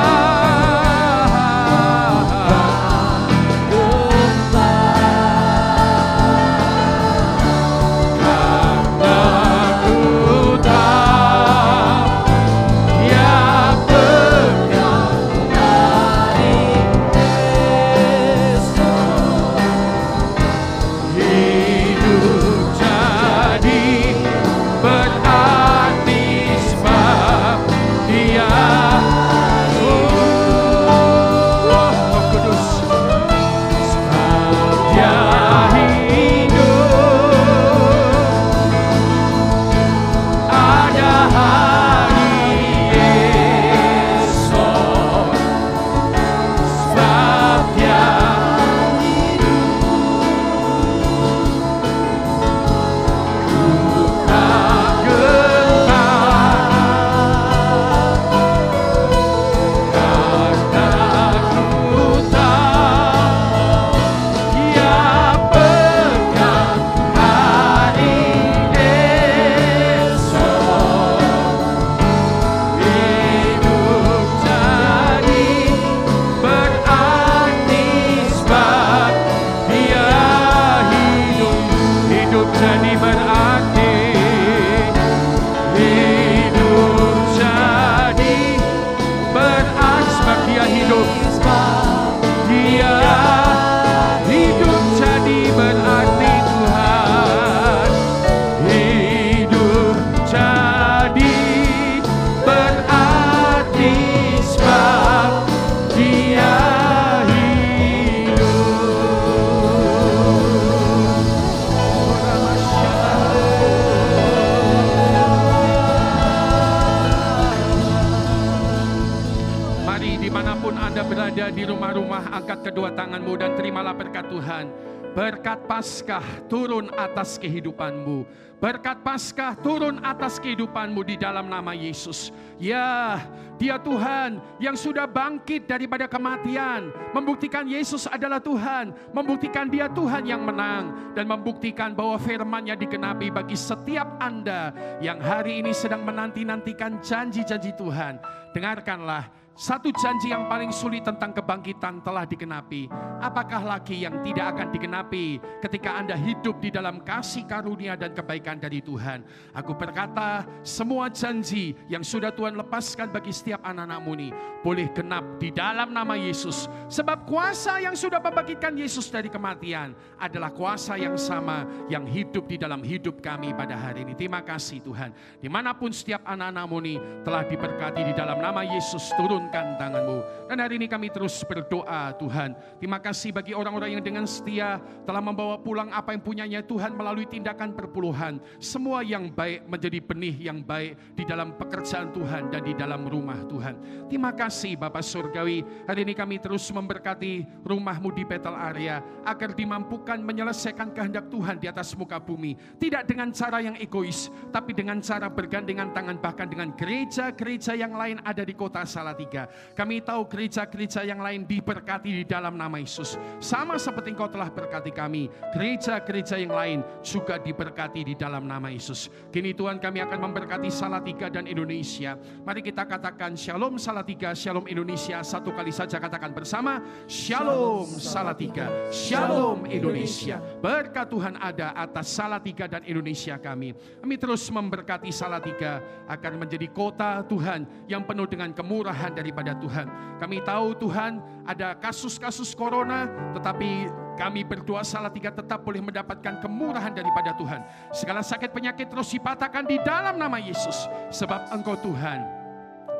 C: Di rumah-rumah, angkat kedua tanganmu dan terimalah berkat Tuhan. Berkat Paskah turun atas kehidupanmu. Berkat Paskah turun atas kehidupanmu di dalam nama Yesus. Ya, Dia Tuhan yang sudah bangkit daripada kematian, membuktikan Yesus adalah Tuhan, membuktikan Dia Tuhan yang menang, dan membuktikan bahwa firman-Nya digenapi bagi setiap Anda yang hari ini sedang menanti-nantikan janji-janji Tuhan. Dengarkanlah Satu janji yang paling sulit tentang kebangkitan telah digenapi. Apakah lagi yang tidak akan digenapi ketika Anda hidup di dalam kasih karunia dan kebaikan dari Tuhan? Aku berkata, semua janji yang sudah Tuhan lepaskan bagi setiap anak-anak-Mu ini boleh genap di dalam nama Yesus. Sebab kuasa yang sudah membangkitkan Yesus dari kematian adalah kuasa yang sama yang hidup di dalam hidup kami pada hari ini. Terima kasih Tuhan. Dimanapun setiap anak-anak-Mu ini telah diberkati di dalam nama Yesus, turunkan tangan-Mu. Dan hari ini kami terus berdoa Tuhan. Terima kasih bagi orang-orang yang dengan setia telah membawa pulang apa yang punyanya Tuhan melalui tindakan perpuluhan. Semua yang baik menjadi benih yang baik di dalam pekerjaan Tuhan dan di dalam rumah Tuhan. Terima kasih Bapa Surgawi. Hari ini kami terus memberkati rumah-Mu di Bethel area agar dimampukan menyelesaikan kehendak Tuhan di atas muka bumi. Tidak dengan cara yang egois, tapi dengan cara bergandengan tangan bahkan dengan gereja-gereja yang lain ada di kota Salatiga. Kami tahu gereja-gereja yang lain diberkati di dalam nama Yesus. Sama seperti Engkau telah berkati kami, gereja-gereja yang lain juga diberkati di dalam nama Yesus. Kini Tuhan kami akan memberkati Salatiga dan Indonesia. Mari kita katakan Shalom Salatiga, Shalom Indonesia. Satu kali saja katakan bersama, Shalom Salatiga, Shalom Indonesia. Berkat Tuhan ada atas Salatiga dan Indonesia kami. Kami terus memberkati Salatiga akan menjadi kota Tuhan yang penuh dengan kemurahan daripada Tuhan. Kami tahu Tuhan ada kasus-kasus corona, tetapi kami berdoa Salatiga tetap boleh mendapatkan kemurahan daripada Tuhan. Segala sakit penyakit terus dipatahkan di dalam nama Yesus. Sebab Engkau Tuhan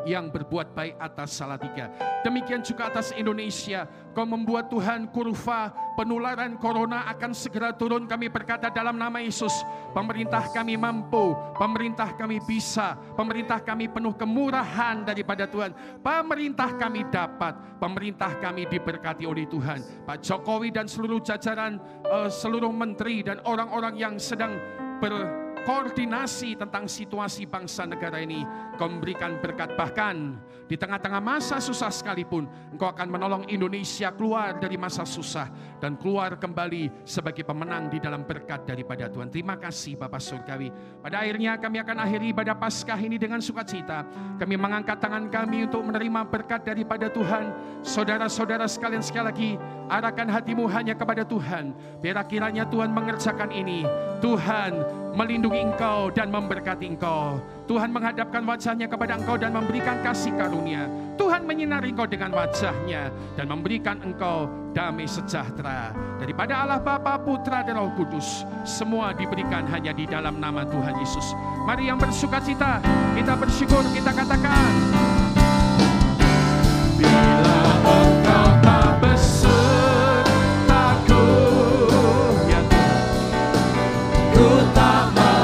C: yang berbuat baik atas Salatiga. Demikian juga atas Indonesia. Kau membuat Tuhan kurva penularan corona akan segera turun. Kami berkata dalam nama Yesus, pemerintah kami mampu, pemerintah kami bisa, pemerintah kami penuh kemurahan daripada Tuhan. Pemerintah kami dapat, pemerintah kami diberkati oleh Tuhan. Pak Jokowi dan seluruh jajaran, seluruh menteri dan orang-orang yang sedang koordinasi tentang situasi bangsa negara ini, Kau memberikan berkat. Bahkan di tengah-tengah masa susah sekalipun, Engkau akan menolong Indonesia keluar dari masa susah dan keluar kembali sebagai pemenang di dalam berkat daripada Tuhan. Terima kasih Bapa Surgawi. Pada akhirnya kami akan akhiri ibadah Paskah ini dengan sukacita. Kami mengangkat tangan kami untuk menerima berkat daripada Tuhan. Saudara-saudara sekalian, sekali lagi arahkan hatimu hanya kepada Tuhan. Biar kiranya Tuhan mengerjakan ini. Tuhan melindungi engkau dan memberkati engkau. Tuhan menghadapkan wajahnya kepada engkau dan memberikan kasih karunia. Tuhan menyinari engkau dengan wajahnya dan memberikan engkau damai sejahtera. Daripada Allah Bapa, Putra dan Roh Kudus, semua diberikan hanya di dalam nama Tuhan Yesus. Mari yang bersukacita, kita bersyukur, kita katakan, bila engkau tak besertaku, ya ku tak mau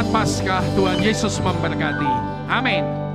C: Paskah Tuhan Yesus memberkati. Amin.